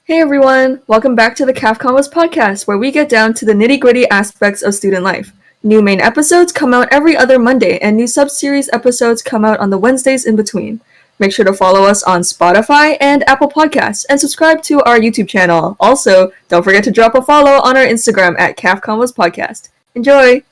Hey everyone, welcome back to the Convos podcast, where we get down to the nitty-gritty aspects of student life. New main episodes come out every other Monday, and new sub-series episodes come out on the Wednesdays in between. Make sure to follow us on Spotify and Apple Podcasts, and subscribe to our YouTube channel. Also, don't forget to drop a follow on our Instagram at Convos Podcast. Enjoy!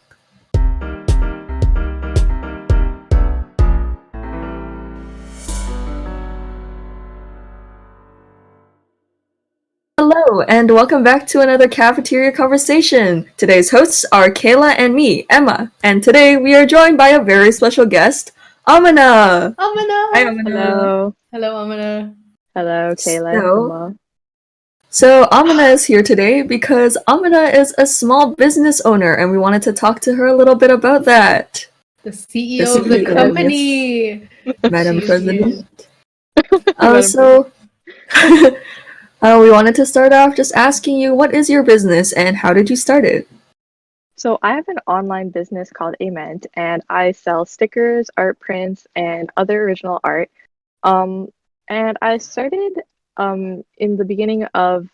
Hello, and welcome back to another cafeteria conversation. Today's hosts are Kayla and me, Emma, and today we are joined by a very special guest, Aaminah. Aaminah! Hi, Aaminah. Hello. Hello, Aaminah. Hello, Kayla and Emma. So Aaminah is here today because Aaminah is a small business owner, and we wanted to talk to her a little bit about that. The CEO of the company. Madam She's President. here. We wanted to start off just asking you, what is your business and how did you start it? So I have an online business called Aidan, and I sell stickers, art prints, and other original art. And I started in the beginning of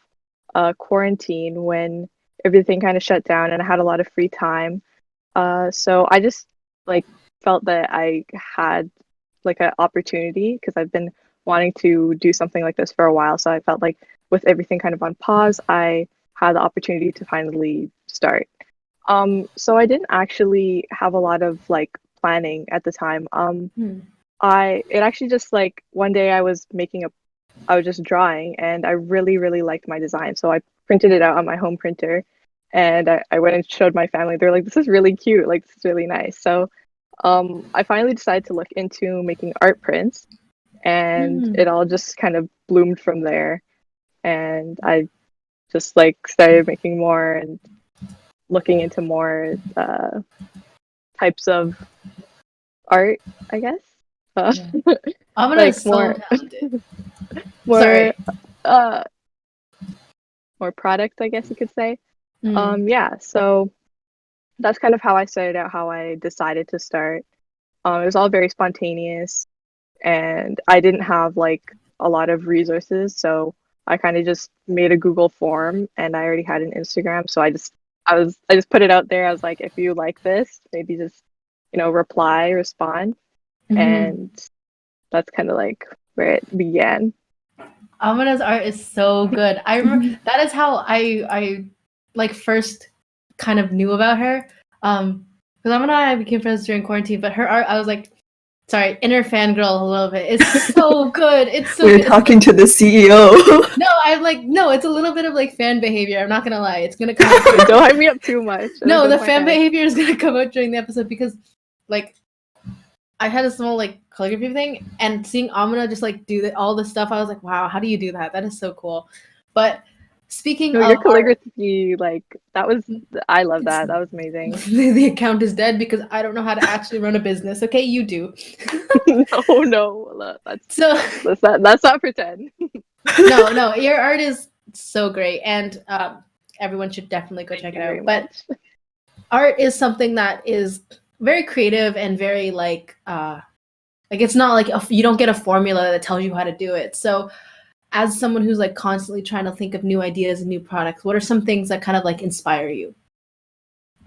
quarantine when everything kind of shut down and I had a lot of free time. So I just felt that I had an opportunity because I've been wanting to do something like this for a while. So I felt like with everything kind of on pause, I had the opportunity to finally start. So I didn't actually have a lot of planning at the time. It actually just one day I was just drawing and I really liked my design. So I printed it out on my home printer and I went and showed my family. They're like, this is really cute, this is really nice. So I finally decided to look into making art prints and it all just kind of bloomed from there. And I just started making more and looking into more types of art, I guess. Aaminah is so talented. More product, I guess you could say. So that's kind of how I started out, how I decided to start. It was all very spontaneous and I didn't have a lot of resources, so I kind of just made a Google form and I already had an Instagram, so I just put it out there. I was like, if you like this, maybe just respond. And that's kind of where it began. Aaminah's art is so good. I remember that is how I first kind of knew about her. Because Aaminah and I became friends during quarantine, but her art, I was like, sorry, inner fangirl a little bit. It's so good. It's so We're talking to the CEO. No, it's a little bit of fan behavior. I'm not gonna lie. It's gonna come out. Don't hype me up too much. No, the fan behavior is gonna come out during the episode because I had a small calligraphy thing and seeing Aaminah just do all this stuff, I was like, wow, how do you do that? That is so cool. But speaking of your calligraphy, I love that. That was amazing. The account is dead because I don't know how to actually run a business. Okay, you do. No, let's not pretend. No, your art is so great, and everyone should definitely go check it out. But art is something that is very creative and very it's not you don't get a formula that tells you how to do it. So as someone who's constantly trying to think of new ideas and new products, what are some things that kind of inspire you?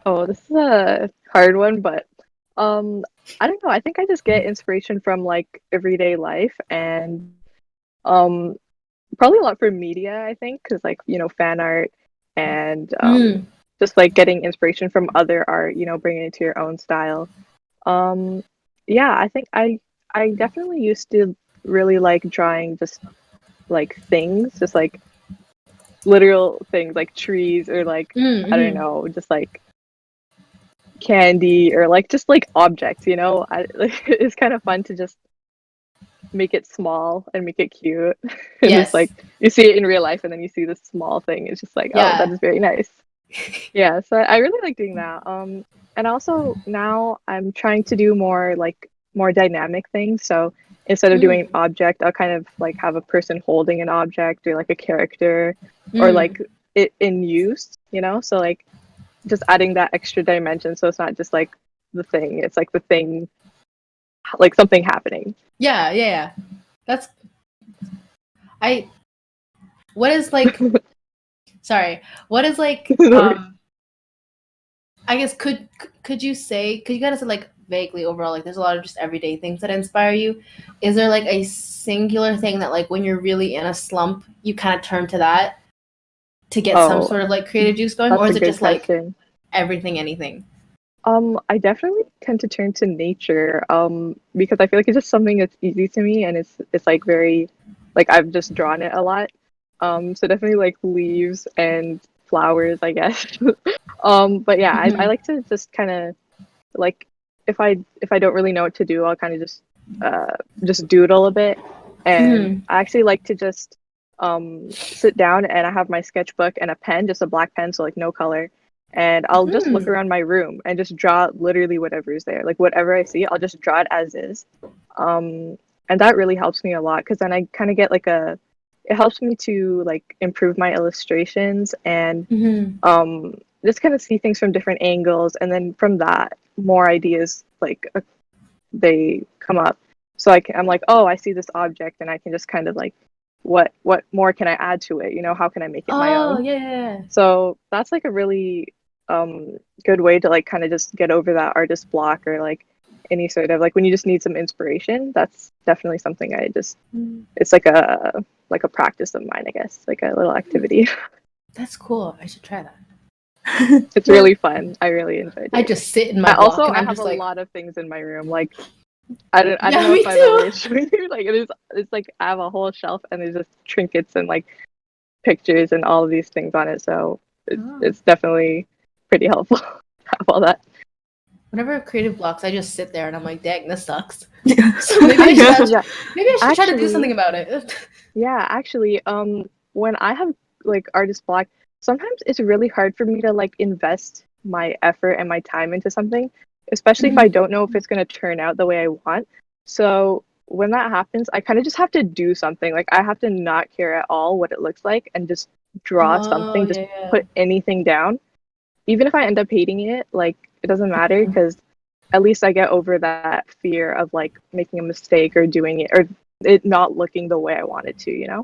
Oh, this is a hard one, but I don't know. I think I just get inspiration from everyday life and probably a lot from media, I think, because fan art and just getting inspiration from other art, bringing it to your own style. I think I definitely used to really like drawing just things, just literal things like trees or I don't know, just candy or just objects, it's kind of fun to just make it small and make it cute. And Yes. just you see it in real life and then you see this small thing, it's just oh, that is very nice. Yeah, so I really like doing that. And also now I'm trying to do more more dynamic things. So instead of doing an object, I'll kind of have a person holding an object or a character or it in use, so just adding that extra dimension, so it's not just the thing, it's the thing, something happening. Yeah. That's I what is like sorry, what is like I guess could you kind of say like vaguely overall, like there's a lot of just everyday things that inspire you. Is there like a singular thing that like when you're really in a slump, you kind of turn to that to get some Oh, sort of like creative juice going, or that's is a it good just like question. everything, anything? I definitely tend to turn to nature, because I feel like it's just something that's easy to me, and it's like very, like I've just drawn it a lot. So definitely like leaves and flowers, I guess. But yeah, I Mhm. like to just kind of like if I don't really know what to do, I'll kind of just doodle a bit, and Mhm. I actually like to just sit down and I have my sketchbook and a pen, just a black pen, so like no color, and I'll just look Mhm. around my room and just draw literally whatever is there, like whatever I see, I'll just draw it as is, and that really helps me a lot because then I kind of get like a it helps me to like improve my illustrations and Mhm. um just kind of see things from different angles, and then from that more ideas like they come up, so I'm like, oh, I see this object and I can just kind of like what more can I add to it, how can I make it my Oh own. yeah, yeah, yeah. So that's like a really good way to like kind of just get over that artist block, or like any sort of like when you just need some inspiration. That's definitely something I just Mm. it's like a practice of mine, I guess, like a little activity. That's cool. I should try that. It's Yeah. really fun. I really enjoy I doing it. just sit in my I block also and I I'm have just a like, lot of things in my room. Like I don't yeah, know if me I've too. ever shown you. Like it's like I have a whole shelf and there's just trinkets and like pictures and all of these things on it. So Oh. it's definitely pretty helpful to have all that. Whenever I have creative blocks, I just sit there and I'm like, dang, this sucks. Yeah. So maybe I should Yeah. Yeah, try to do something actually, about it. actually, when I have like artist block, sometimes it's really hard for me to like invest my effort and my time into something, especially if I Mhm. don't know if it's gonna turn out the way I want. So when that happens, I kind of just have to do something. Like I have to not care at all what it looks like and just draw Oh something, just yeah, yeah. put anything down. Even if I end up hating it, like it doesn't matter because at least I get over that fear of like making a mistake or doing it or it not looking the way I want it to. Yeah.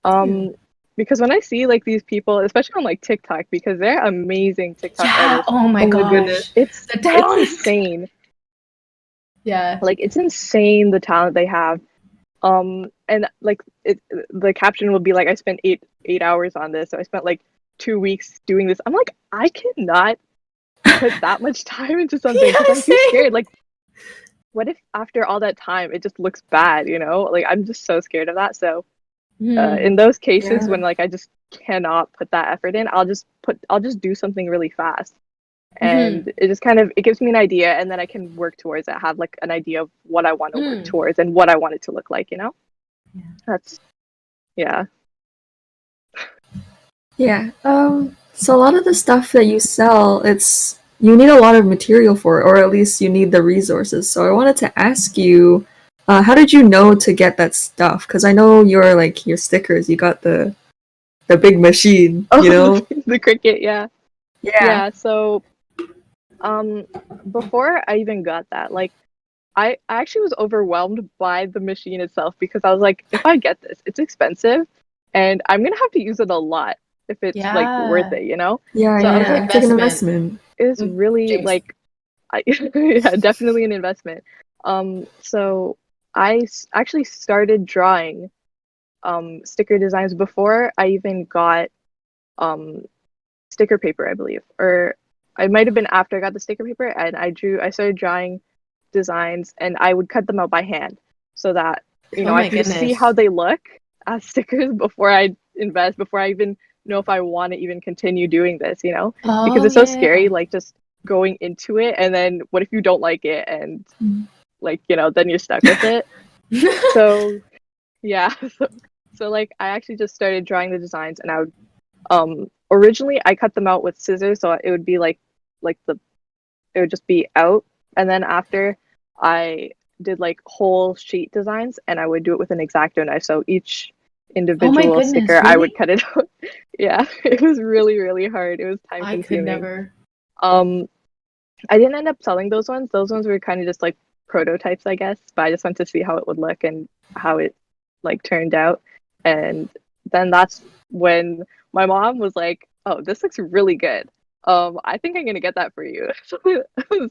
Um, because when I see like these people, especially on like TikTok, because they're amazing TikTok Yeah. artists, Oh my Oh my goodness. gosh. it's The it's talent. insane. Yeah. Like it's insane the talent they have. And like the caption will be like, I spent eight hours on this, so I spent like 2 weeks doing this. I'm like, I cannot put that much time into something because Yeah, I'm too same. scared. Like, what if after all that time it just looks bad? Like I'm just so scared of that. So in Hmm. those cases Yeah. when like I just cannot put that effort in, I'll just do something really fast, Hmm. and it just kind of it gives me an idea, and then I can work towards it. Have like an idea of what I want to work Hmm. towards and what I want it to look like. Yeah. That's yeah. Yeah. So a lot of the stuff that you sell, you need a lot of material for it, or at least you need the resources. So I wanted to ask you, how did you know to get that stuff? Because I know your stickers, you got the big machine, Oh, you know? the cricket, yeah. Yeah. Yeah, so um before I even got that, like I actually was overwhelmed by the machine itself because I was like, if I get this, it's expensive and I'm gonna have to use it a lot if it's like worth Yeah. it. Yeah, So I yeah, was It's an yeah. like, It's like an investment. investment. it's really Jinx. like yeah, definitely an investment. So actually started drawing sticker designs before I even got um sticker paper, I believe, or I might have been after I got the sticker paper, and I started drawing designs, and I would cut them out by hand so that Oh I my can just see how goodness. they look as stickers before I invest, before I even know if I want to even continue doing this, because Oh it's so yeah. scary, like just going into it, and then what if you don't like it, and Mm. like then you're stuck with it. So yeah, so like I actually just started drawing the designs, and I would originally I cut them out with scissors, so it would be like it would just be out, and then after I did like whole sheet designs, and I would do it with an X-Acto knife, so each Oh my individual goodness, sticker I would really? cut it out. Yeah, it was really really hard. It was time I could consuming. never. um I didn't end up selling those ones were kind of just like prototypes, I guess, but I just wanted to see how it would look and how it like turned out, and then that's when my mom was like, "Oh, this looks really good. I think I'm gonna get that for you."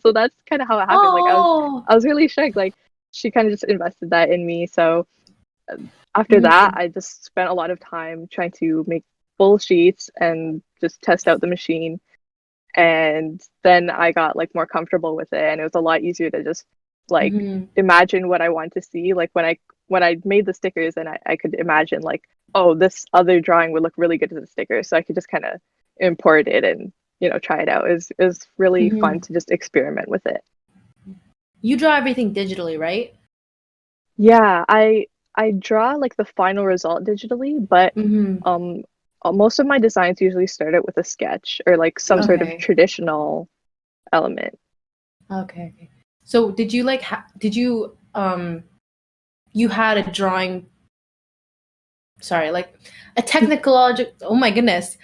So that's kind of how it happened. Like Oh. I was really shocked. Like she kind of just invested that in me. So after that, I just spent a lot of time trying to make full sheets and just test out the machine. And then I got like more comfortable with it, and it was a lot easier to just like imagine what I want to see. Like when I made the stickers, and I could imagine like, oh, this other drawing would look really good as a sticker, so I could just kind of import it and try it out. It was really fun to just experiment with it. You draw everything digitally, right? Yeah, I draw like the final result digitally, but most of my designs usually start out with a sketch or like some sort of traditional element. Okay. So did you like you had a drawing, sorry, like a technological, oh my goodness,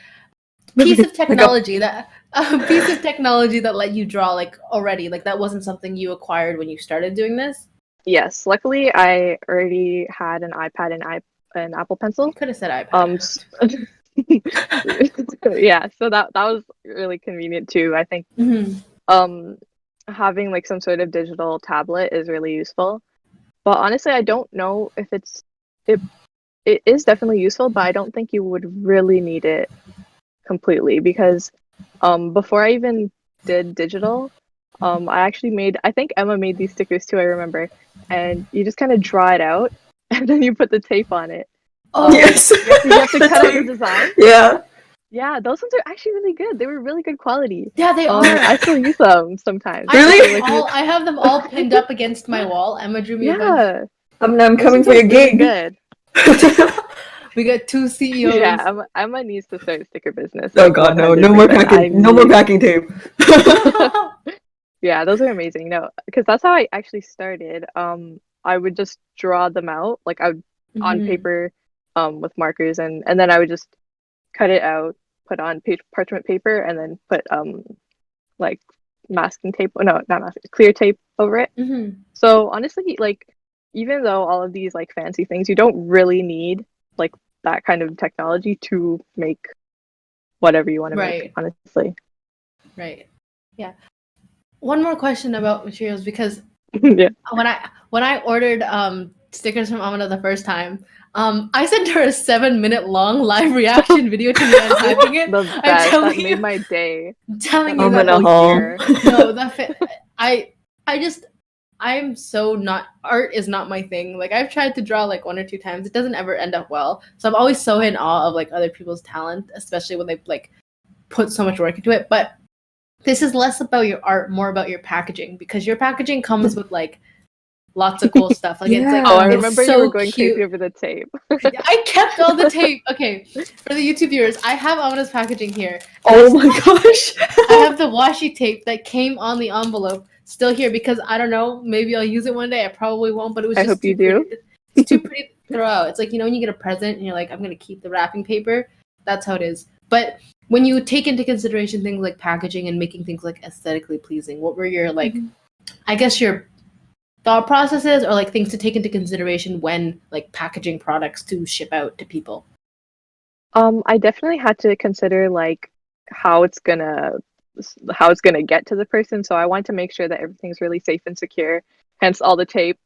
piece of technology that let you draw like already, like that wasn't something you acquired when you started doing this? Yes, luckily I already had an iPad and an Apple Pencil. You could have said iPad. Yeah, so that was really convenient too. I think having like some sort of digital tablet is really useful. But honestly, I don't know if it is definitely useful, but I don't think you would really need it completely because before I even did digital, I actually I think Emma made these stickers too, I remember. And you just kind of draw it out and then you put the tape on it. Yes. You have to cut out the design. Yeah. Yeah, those ones are actually really good. They were really good quality. Yeah, they are. I still use them sometimes. Really? I have them all pinned up against my wall. Emma drew me a bunch. Yeah. I'm coming for your Really gig. good. We got 2 CEOs. Yeah, Emma needs to start a sticker business. Oh god, no. No more packing. No more packing tape. Yeah, those are amazing. No, because that's how I actually started. I would just draw them out, like I would on paper, with markers, and then I would just cut it out, put on parchment paper, and then put like masking tape. Oh, no, not masking, clear tape over it. So honestly, like even though all of these like fancy things, you don't really need like that kind of technology to make whatever you want to make. Honestly. Right. Yeah. One more question about materials, because yeah. when I ordered stickers from Aaminah the first time, I sent her a 7-minute long live reaction video to me unpacking it. The best. That made my day. I'm telling you that whole year. No, I'm so not, art is not my thing. Like I've tried to draw like 1 or 2 times. It doesn't ever end up well. So I'm always so in awe of like other people's talent, especially when they like put so much work into it. But this is less about your art, more about your packaging, because your packaging comes with like lots of cool stuff. Like it's like, I remember so you were going cute. crazy over the tape. I kept all the tape. Okay, for the YouTube viewers, I have Aaminah's packaging here. Oh my gosh! I have the washi tape that came on the envelope still here because I don't know. Maybe I'll use it one day. I probably won't, but it was. I hope you do. It's too pretty to throw out. It's like, you know, when you get a present and you're like, I'm gonna keep the wrapping paper. That's how it is. But when you take into consideration things like packaging and making things like aesthetically pleasing, what were your like, I guess your thought processes or like things to take into consideration when like packaging products to ship out to people? I definitely had to consider like how it's gonna get to the person. So I want to make sure that everything's really safe and secure. Hence all the tape.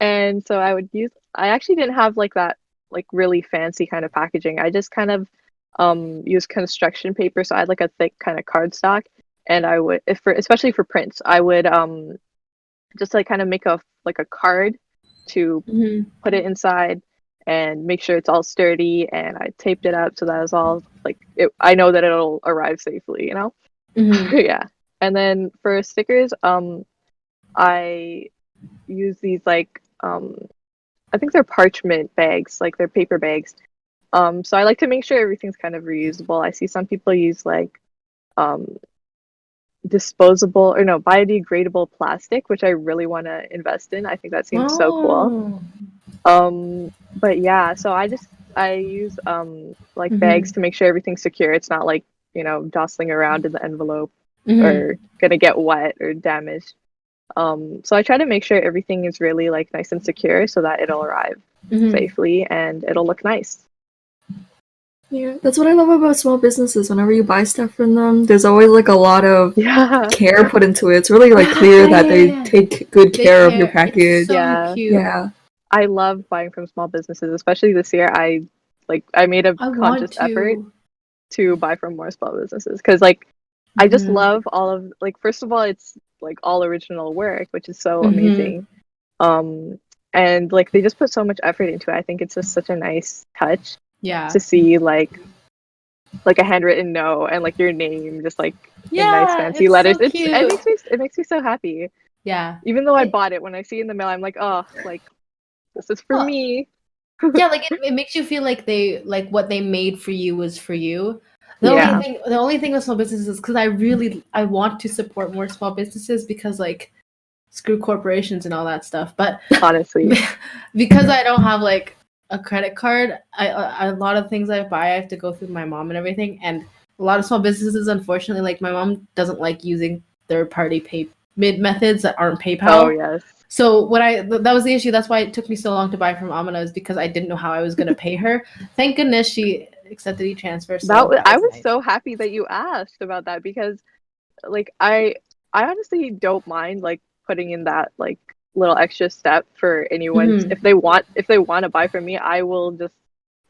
And so I actually didn't have like that like really fancy kind of packaging. I just kind of used construction paper. So I had like a thick kind of cardstock, and I would, especially for prints, I would just like kind of make a card to put it inside and make sure it's all sturdy, and I taped it up so that it's all like I know that it'll arrive safely, you know. Yeah. And then for stickers, I use these like I think they're parchment bags, like they're paper bags. So I like to make sure everything's kind of reusable. I see some people use like disposable or no, biodegradable plastic, which I really want to invest in. I think that seems so cool. But yeah, so I use like bags to make sure everything's secure. It's not like, you know, jostling around in the envelope or gonna get wet or damaged. So I try to make sure everything is really like nice and secure so that it'll arrive. safely, and it'll look nice. Yeah, that's what I love about small businesses. Whenever you buy stuff from them, there's always like a lot of Yeah. care put into it. It's really like clear that they Yeah. take good They care of your care. It's package. so Yeah. cute. Yeah. I love buying from small businesses, especially this year. I made a I conscious want effort to. to buy from more small businesses because like I just Mhm. love all of like first of all it's like all original work, which is so Mhm. amazing. And like they just put so much effort into it. I think it's just such a nice touch Yeah. to see like a handwritten note and like your name just like in nice Yeah, fancy it's letters. so cute. It makes me so happy. Yeah. Even though I It, bought it, when I see it in the mail, I'm like, oh, like this is for well, me. yeah, like it makes you feel like they like what they made for you was for you. Yeah. The only thing with small businesses is because I want to support more small businesses because like screw corporations and all that stuff. But Honestly. because I don't have like a credit card, a lot of things I buy I have to go through my mom and everything. And a lot of small businesses, unfortunately, like my mom doesn't like using third party pay mid methods that aren't Oh PayPal. yes. So that was the issue. That's why it took me so long to buy from Aaminah, is because I didn't know how I was gonna pay her. Thank goodness she accepted e-transfer, so that I was was nice. so happy that you asked about that because like I honestly don't mind like putting in that like little extra step for anyone Mhm. if they want to buy from me, I will just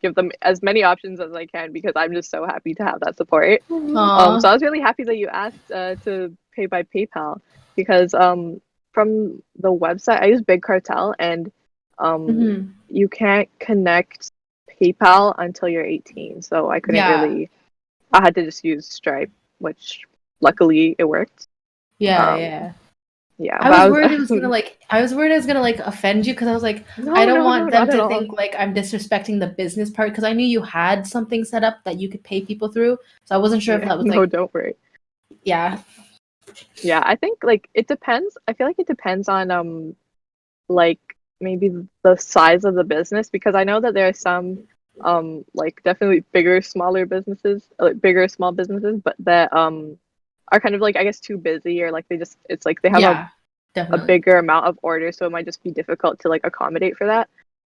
give them as many options as I can because I'm just so happy to have that support. So Aw. I was really happy that you asked to pay by PayPal because from the website I use Big Cartel and Mhm. you can't connect PayPal until you're 18. So I couldn't Yeah. really I had to just use Stripe, which luckily it worked. Yeah, Um, yeah. yeah, I but was I worried it was was gonna like I was worried I was gonna like offend you because I was like, I no, don't no, no, want them not at to all. think like I'm disrespecting the business part because I knew you had something set up that you could pay people through. So I wasn't sure if Yeah, that was no, like, don't worry. yeah. Yeah, I think like it depends. I feel like it depends on like maybe the size of the business because I know that there are some like definitely bigger smaller businesses like bigger small businesses but that are kind of like I guess too busy or like they just it's like they have Yeah, a definitely. bigger amount of orders so it might just be difficult to like accommodate for that.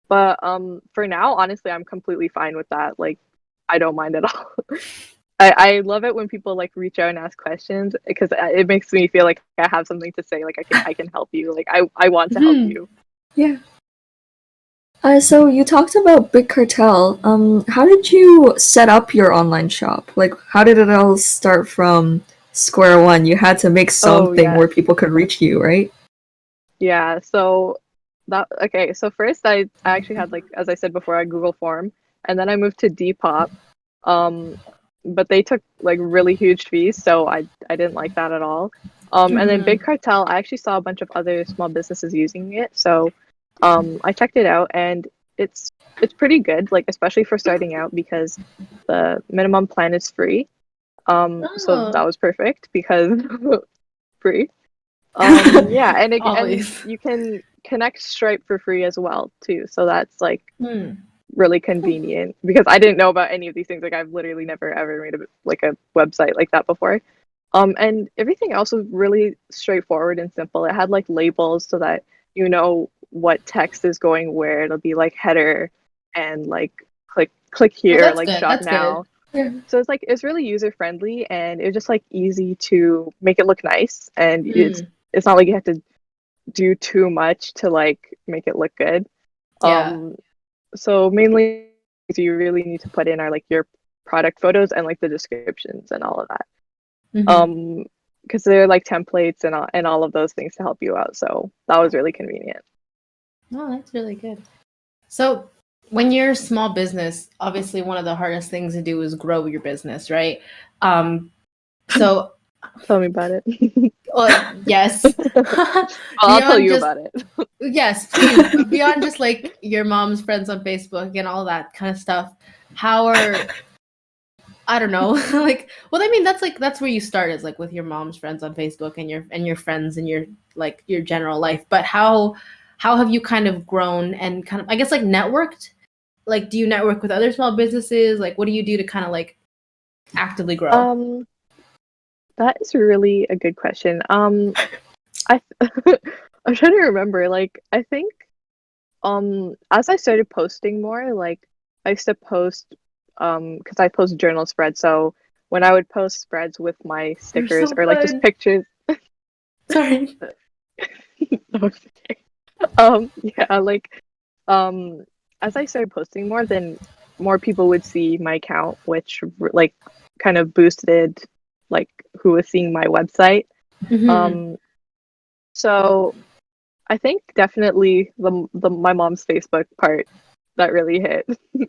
But for now honestly I'm completely fine with that. Like I don't mind at all. I love it when people like reach out and ask questions because it makes me feel like I have something to say. Like I can help you. Like I want to help Mhm. you. Yeah. So you talked about Big Cartel. How did you set up your online shop? Like, how did it all start from square one? You had to make Oh something where yes, people could reach you, right? yeah. So that okay. So first I actually had like as I said before a Google form, and then I moved to Depop. Um, but they took like really huge fees, so I didn't like that at all. And then Big Mhm. Cartel, I actually saw a bunch of other small businesses using it, so I checked it out, and it's pretty good, like especially for starting out because the minimum plan is free. So that Oh, was perfect because free. Yeah, and always. you can connect Stripe for free as well too. So that's like Hmm. really convenient because I didn't know about any of these things. Like I've literally never ever made a website like that before. And everything else was really straightforward and simple. It had like labels so that you know what text is going where. It'll be like header and like click Oh, here, that's like good. shop That's good. now. So it's like it's really user friendly and it's just like easy to make it look nice and Mm. it's not like you have to do too much to like make it look good. Yeah. Um so mainly you really need to put in are like your product photos and like the descriptions and all of that. Hmm. Um because they're like templates and all of those things to help you out. So that was really convenient. Oh, that's really good. So, when you're a small business, obviously one of the hardest things to do is grow your business, right? Um, so, Tell me about it. yes, I'll tell beyond you just about it. yes, please, but beyond just like your mom's friends on Facebook and all that kind of stuff, how are I don't know, like, well, I mean, that's where you start is like with your mom's friends on Facebook and your friends and your like your general life. But how have you kind of grown and kind of I guess like networked? Like, do you network with other small businesses? Like, what do you do to kind of like actively grow? Um that is really a good question. I I'm trying to remember like I think as I started posting more, like I used to post because I post journal spreads. So when I would post spreads with my You're stickers so or like just fun. pictures. Sorry. No, it's okay. Yeah, like as I started posting more, then more people would see my account, which like kind of boosted like who was seeing my website. Mhm. So I think definitely the my mom's Facebook part that really hit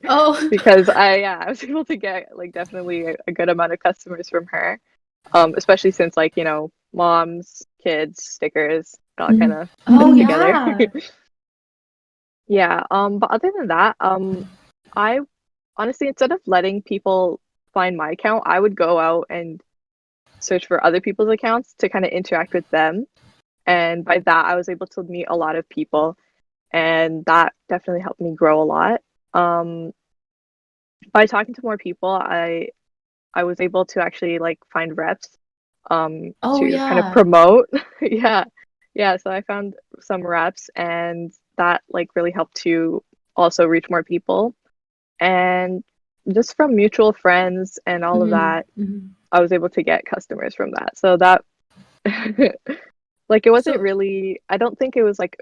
Oh. because I was able to get like definitely a good amount of customers from her. Especially since like, moms, kids, stickers, it all kind of Oh fits together. yeah. Yeah, but other than that, I honestly, instead of letting people find my account, I would go out and search for other people's accounts to kind of interact with them. And by that, I was able to meet a lot of people, and that definitely helped me grow a lot. Um, by talking to more people, I was able to actually like find reps Oh to kind of yeah. promote. Yeah. Yeah, so I found some reps and that like really helped to also reach more people. And just from mutual friends and all of Mhm. that, Mhm. I was able to get customers from that. So that like it wasn't So, really, I don't think it was like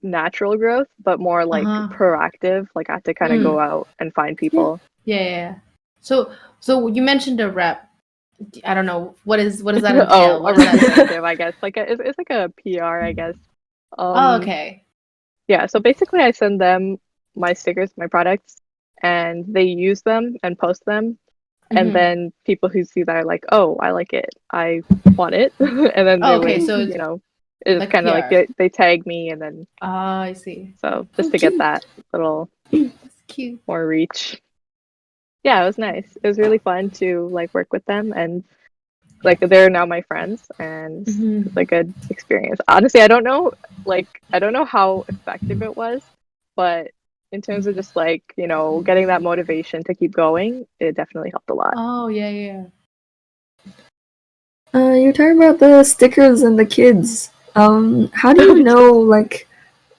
natural growth, but more like uh-huh. proactive. Like I had to kind of go Mm. out and find Yeah. people. Yeah, yeah, yeah. So you mentioned a rep. I don't know what does that Oh, entail? a What does that do? representative, I guess. Like it's like a PR, I guess. Oh, Um, okay. yeah, so basically I send them my stickers, my products, and they use them and post them. And Hmm. then people who see that are like, oh, I like it. I want it. And then Oh, they okay. would, So it's it's like kind of like PR. they tag me and then Ah, I see. so Oh, just to get cute. that little That's cute. more reach. Yeah, it was nice. It was really fun to like work with them and like they're now my friends and it's Hmm. a good experience. Honestly, I don't know how effective it was, but in terms of just like, getting that motivation to keep going, it definitely helped a lot. Oh, yeah, yeah. You're talking about the stickers and the kids. How do you know like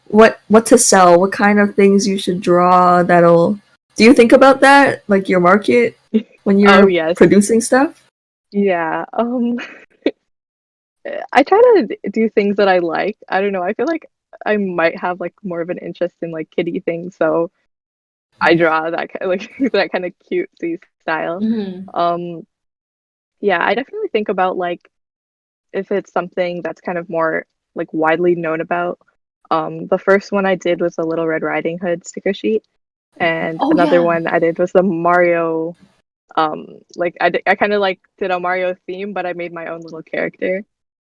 what to sell? What kind of things you should draw that'll do you think about that? Like your market when Oh you're yes. producing stuff? Yeah. I try to do things that I like. I don't know. I feel like I might have like more of an interest in like kiddie things, so I draw that kind like that kind of cutesy style. Hmm. Um, yeah, I definitely think about like if it's something that's kind of more like widely known about. The first one I did was a Little Red Riding Hood sticker sheet, and Oh, another yeah. one I did was the Mario. Like I kind of like did a Mario theme, but I made my own little character.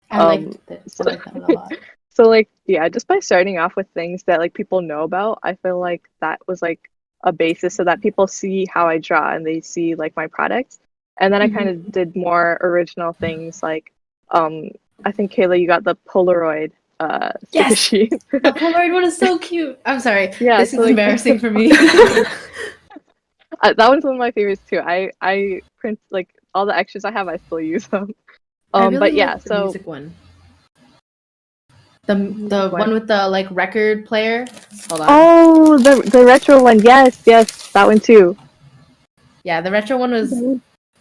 I Um, liked it. I so, like that one a lot. so like yeah, just by starting off with things that like people know about, I feel like that was like a basis so that people see how I draw and they see like my products. And then I kind Hmm. of did more original things like um I think Kayla, you got the Polaroid sticker Yes. sheet. The Polaroid one is so cute. I'm sorry. Yeah, This so is like embarrassing for me. that one's one of my favorites too. I print like all the extras I have, I still use them. I really But yeah, like the so music one. The music one one. with the like record player. Hold on. Oh, the retro one. Yes, yes, that one too. Yeah, the retro one was.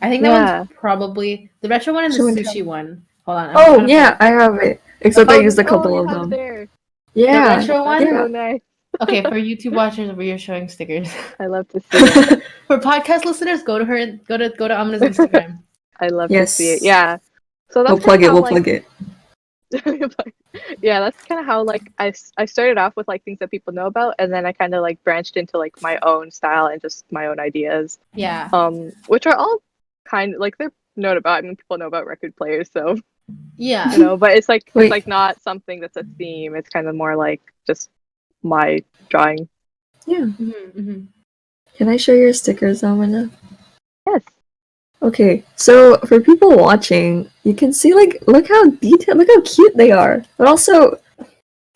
I think that one's Yeah. probably the retro one and the Show and sushi tell. one. Hold on, I'm Oh trying to yeah, find I have it. Except I used a Oh, couple you of have it them. there. the Yeah, retro That's one. so yeah. nice. Okay, for YouTube watchers, we are showing stickers. I love to see it. For podcast listeners, go to Amina's Instagram. I love to see it. Yes. Yeah. So We'll that's kind plug of it, how we'll like plug it. yeah, that's kind of how like I started off with like things that people know about and then I kind of like branched into like my own style and just my own ideas. Yeah, Which are all kind of like they're known about. I mean, people know about record players, so yeah. but it's Wait, like not something that's a theme. It's kind of more like just my drawing. yeah. Hmm. Hmm. Can I show your stickers, Amina? Yes. Okay, so for people watching, you can see like look how detailed, look how cute they are. But also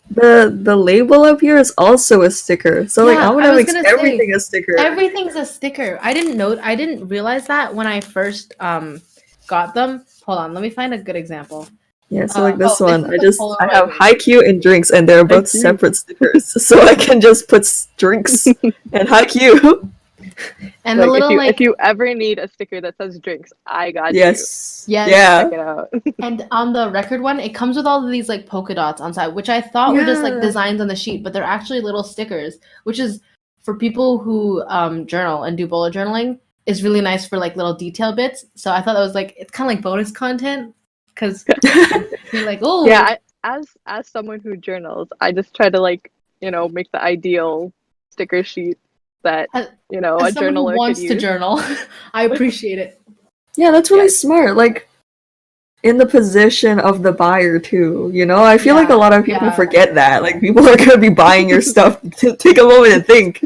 the label up here is also a sticker. So like Yeah, I Amina was makes gonna say everything a sticker. everything's a sticker. I didn't realize that when I first got them. Hold on, let me find a good example. Yeah, so like this Oh, this one, is I the just I have Polaroid. Haikyuu and drinks, and they're both Haikyuu. separate stickers, so I can just put drinks and Haikyuu. And the Like little if you ever need a sticker that says drinks, I got you. Yes. Yes. Yeah. Check it out. and on the record one, it comes with all of these like polka dots on side, which I thought were just like Yeah. designs on the sheet, but they're actually little stickers, which is for people who journal and do bullet journaling is really nice for like little detail bits. So I thought that was like it's kind of like bonus content because you're like, oh Yeah, as someone who journals, I just try to like, make the ideal sticker sheet that, As- a as someone who journaler wants could to use. journal, I appreciate it. Yeah, that's really Yes. smart. Like in the position of the buyer too, I feel like a lot of people Yeah. forget that. Like people are gonna be buying your stuff. Take a moment and think.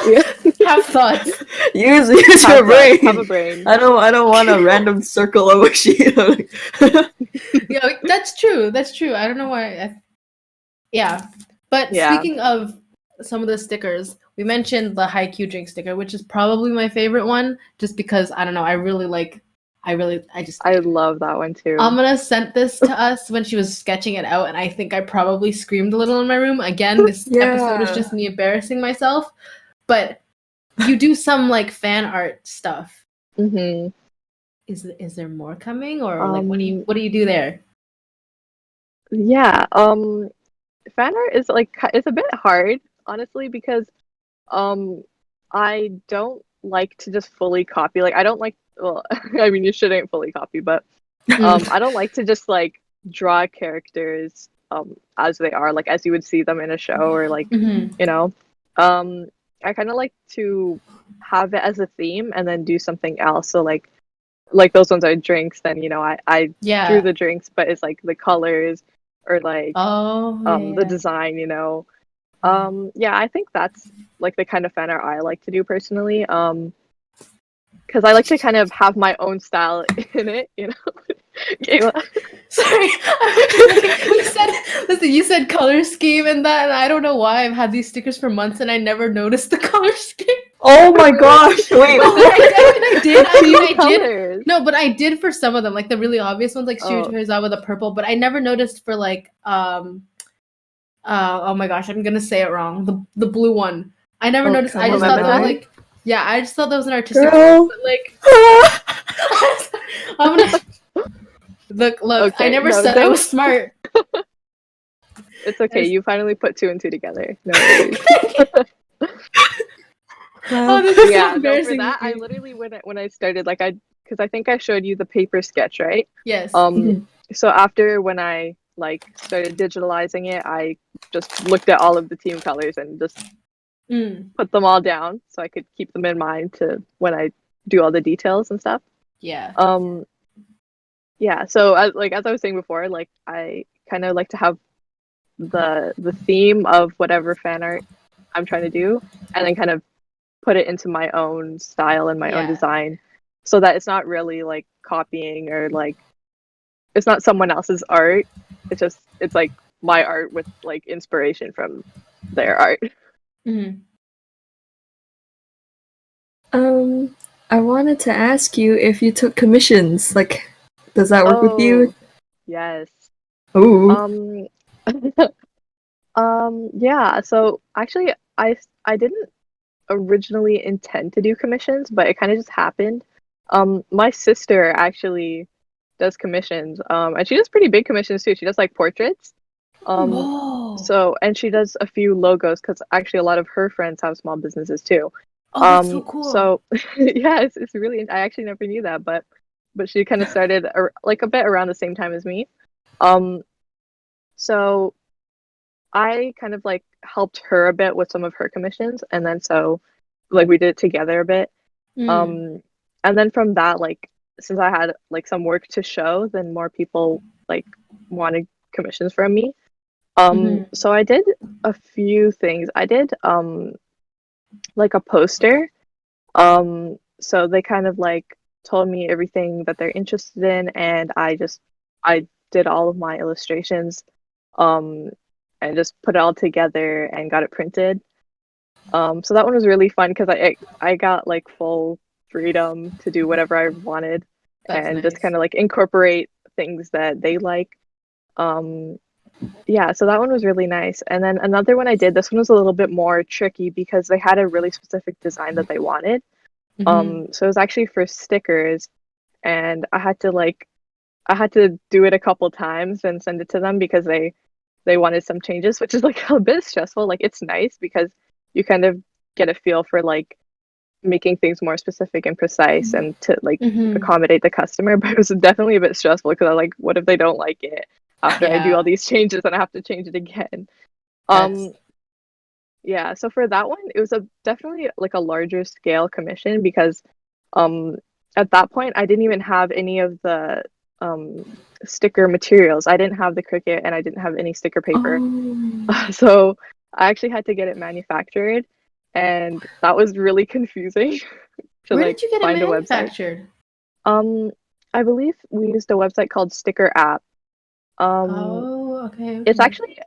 Yeah. Have thoughts. Use your brain. Have a brain. I don't want a random circle of a sheet. Yeah, that's true. That's true. I don't know why. Yeah, but Yeah. speaking of some of the stickers, we mentioned the Haikyuu drink sticker, which is probably my favorite one, just because I don't know. I love that one too. Aaminah sent this to us when she was sketching it out, and I think I probably screamed a little in my room. Again, this episode is Yeah. just me embarrassing myself, but you do some like fan art stuff. Mm-hmm. Is there more coming, or like what do you do there? Yeah. Fan art is like it's a bit hard, honestly, because I don't like to just fully copy. Like I don't like. Well, I mean, you shouldn't fully copy, but I don't like to just like draw characters as they are, like as you would see them in a show or like I kind of like to have it as a theme and then do something else. So like those ones are drinks. Then I drew the drinks, but it's like the colors or like the design. Yeah, I think that's like the kind of fan art I like to do personally. Because I like to kind of have my own style in it, Kayla. Sorry, you said color scheme and that, and I don't know why I've had these stickers for months and I never noticed the color scheme. Oh my gosh! Wait, I did. Colors. No, but I did for some of them, like the really obvious ones, like Shiratorizawa with the purple. But I never noticed for like oh my gosh, I'm gonna say it wrong. The blue one. I never noticed. I just thought that was like. Yeah, I just thought that was an artistic Girl. but like I'm gonna look. Okay, I never said I was smart. It's okay. You finally put two and two together. No worries. Oh, this is so For embarrassing. that, I literally when I started, like because I think I showed you the paper sketch, right? Yes. So after when I like started digitalizing it, I just looked at all of the team colors and just put them all down so I could keep them in mind to when I do all the details and stuff. Yeah. Yeah. So as I was saying before, like I kind of like to have the theme of whatever fan art I'm trying to do, and then kind of put it into my own style and my own design, so that it's not really like copying or like it's not someone else's art. It's like my art with like inspiration from their art. I wanted to ask you if you took commissions. Like, does that work with you? Yes. Ooh. Yeah. So actually, I didn't originally intend to do commissions, but it kind of just happened. My sister actually does commissions. And she does pretty big commissions too. She does like portraits. Whoa. So and she does a few logos because actually a lot of her friends have small businesses too. Oh, that's so cool. So yeah, it's really. I actually never knew that, but she kind of started like a bit around the same time as me. So I kind of like helped her a bit with some of her commissions, and then so like we did it together a bit. And then from that, like since I had like some work to show, then more people like wanted commissions from me. So I did a few things. I did like a poster. So they kind of like told me everything that they're interested in, and I did all of my illustrations, and just put it all together and got it printed. So that one was really fun because I got like full freedom to do whatever I wanted. That's and nice. Just kind of like incorporate things that they like. Yeah, so that one was really nice. And then another one I did, this one was a little bit more tricky because they had a really specific design that they wanted. So it was actually for stickers, and I had to do it a couple times and send it to them because they wanted some changes, which is like a bit stressful. Like it's nice because you kind of get a feel for like making things more specific and precise and to like accommodate the customer, but it was definitely a bit stressful because I like, what if they don't like it after I do all these changes and I have to change it again? Yeah, so for that one, it was a definitely like a larger scale commission because at that point I didn't even have any of the sticker materials. I didn't have the Cricut and I didn't have any sticker paper. So I actually had to get it manufactured, and that was really confusing to Where like did you get find it a website. manufactured? I believe we used a website called Sticker App. Okay. It's actually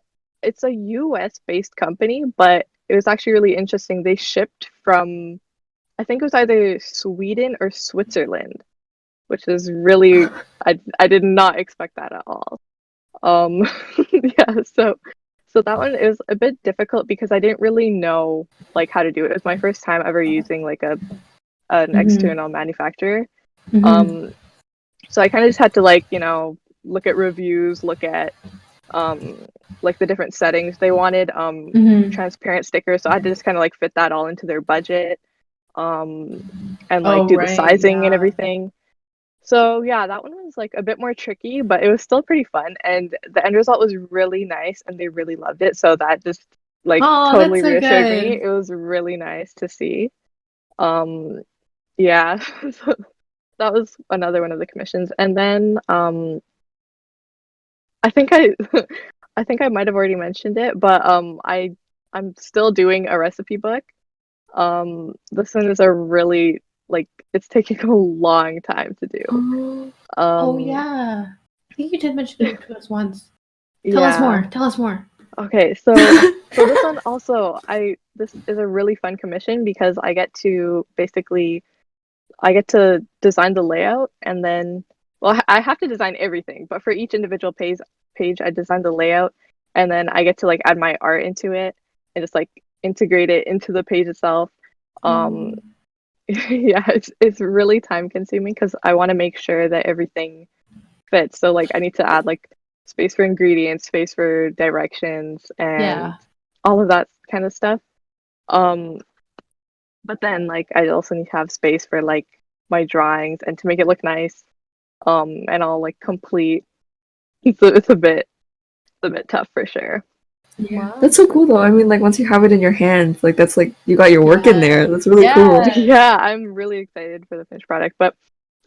it's a US based company, but it was actually really interesting. They shipped from I think it was either Sweden or Switzerland, which is really I did not expect that at all. Yeah, so that one is a bit difficult because I didn't really know like how to do it. It was my first time ever using like an external manufacturer. So I kind of just had to like, you know, look at reviews, look at like the different settings. They wanted transparent stickers, so I had to just kind of like fit that all into their budget and like do the sizing and everything. So yeah, that one was like a bit more tricky, but it was still pretty fun, and the end result was really nice and they really loved it. So that just like totally reassured me. It was really nice to see. Yeah, so that was another one of the commissions. And then I think I I think I might have already mentioned it, but I'm still doing a recipe book. This one is a really like it's taking a long time to do. Yeah. I think you did mention it to us once. Tell us more. Okay, so this one also this is a really fun commission because I get to design the layout, and then well I have to design everything, but for each individual page I design the layout, and then I get to like add my art into it and just like integrate it into the page itself. Yeah, it's really time consuming because I want to make sure that everything fits. So like I need to add like space for ingredients, space for directions, and all of that kind of stuff. But then like I also need to have space for like my drawings and to make it look nice. And all like complete. So it's a bit tough for sure. Yeah, that's so cool though. I mean, like once you have it in your hands, like that's like you got your work in there. That's really cool. Yeah, I'm really excited for the finished product. But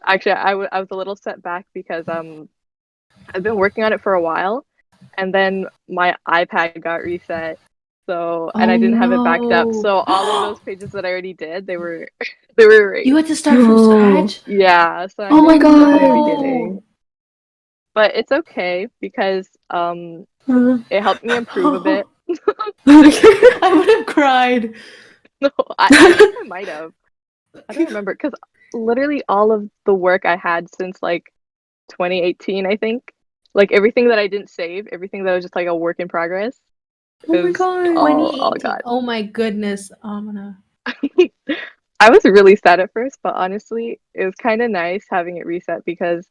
actually, I was a little set back because I've been working on it for a while, and then my iPad got reset. So and I didn't have it backed up. So all of those pages that I already did, they were erased. You had to start from scratch? Yeah. So oh my god. From the beginning. But it's okay because it helped me improve a bit. I would have cried. No, I think I might have. I don't remember because literally all of the work I had since like 2018, I think, like everything that I didn't save, everything that was just like a work in progress. Oh my god. All gone. Oh my goodness, Aaminah. I was really sad at first, but honestly, it was kind of nice having it reset because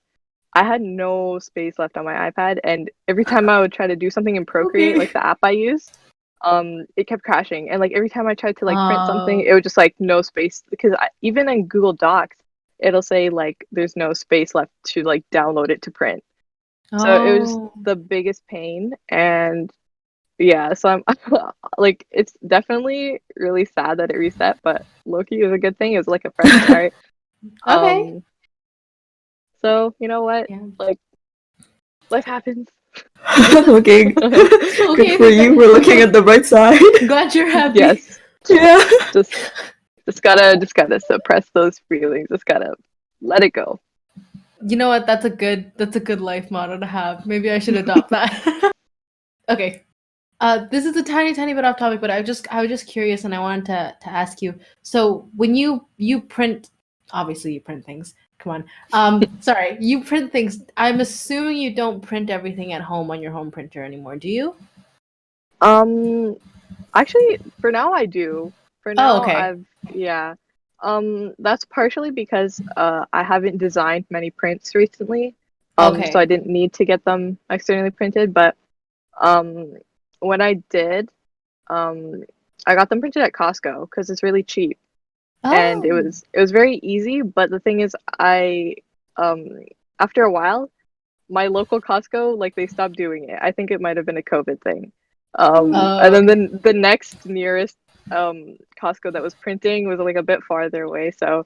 I had no space left on my iPad, and every time I would try to do something in Procreate, like the app I use, it kept crashing. And like every time I tried to like print something, it would just like no space because even in Google Docs, it'll say like there's no space left to like download it to print. So it was the biggest pain, and yeah, so I'm like it's definitely really sad that it reset, but low-key is a good thing. It was like a fresh start. Okay. So you know what? Yeah. Like life happens. Okay. Good for you. We're looking at the bright side. Glad you're happy. Yes. Yeah. Just gotta suppress those feelings. Just gotta let it go. You know what? That's a good life motto to have. Maybe I should adopt that. Okay. This is a tiny bit off topic, but I was just curious and I wanted to ask you. So when you print obviously you print things. Come on. Sorry, you print things. I'm assuming you don't print everything at home on your home printer anymore, do you? Um, Actually, for now I do. For Oh, now, okay. yeah. That's partially because I haven't designed many prints recently. So I Okay. didn't need to get them externally printed, but um when I did, um I got them printed at Costco because it's really cheap and it Oh. was very easy, but the thing is I um after a while my local Costco, like they stopped doing it. I think it might have been a COVID thing. And Oh, then okay. the next nearest Costco that was printing was like a bit farther away, so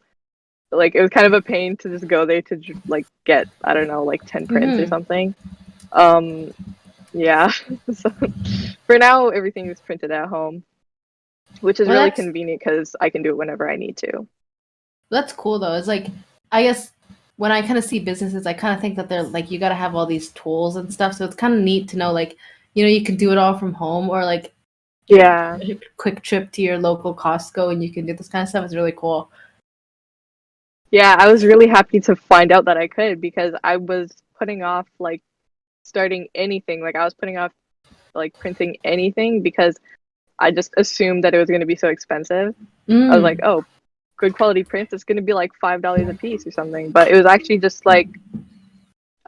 like it was kind of a pain to just go there to like get, I don't know, like 10 prints or Mm-hmm. something. Um, yeah. So for now, everything is printed at home, which is Well, really convenient because I can do it whenever I need to. that's cool though. It's like I guess when I kind of see businesses, I kind of think that they're like you got to have all these tools and stuff. So it's kind of neat to know like you can do it all from home or like Yeah. a quick trip to your local Costco and you can do this kind of stuff. It's really cool. Yeah, I was really happy to find out that I could because I was putting off like starting anything. Like I was putting off like printing anything because I just assumed that it was going to be so expensive. I was like, Mm. oh, good quality prints, it's going to be like $5 a piece or something. But it was actually just like,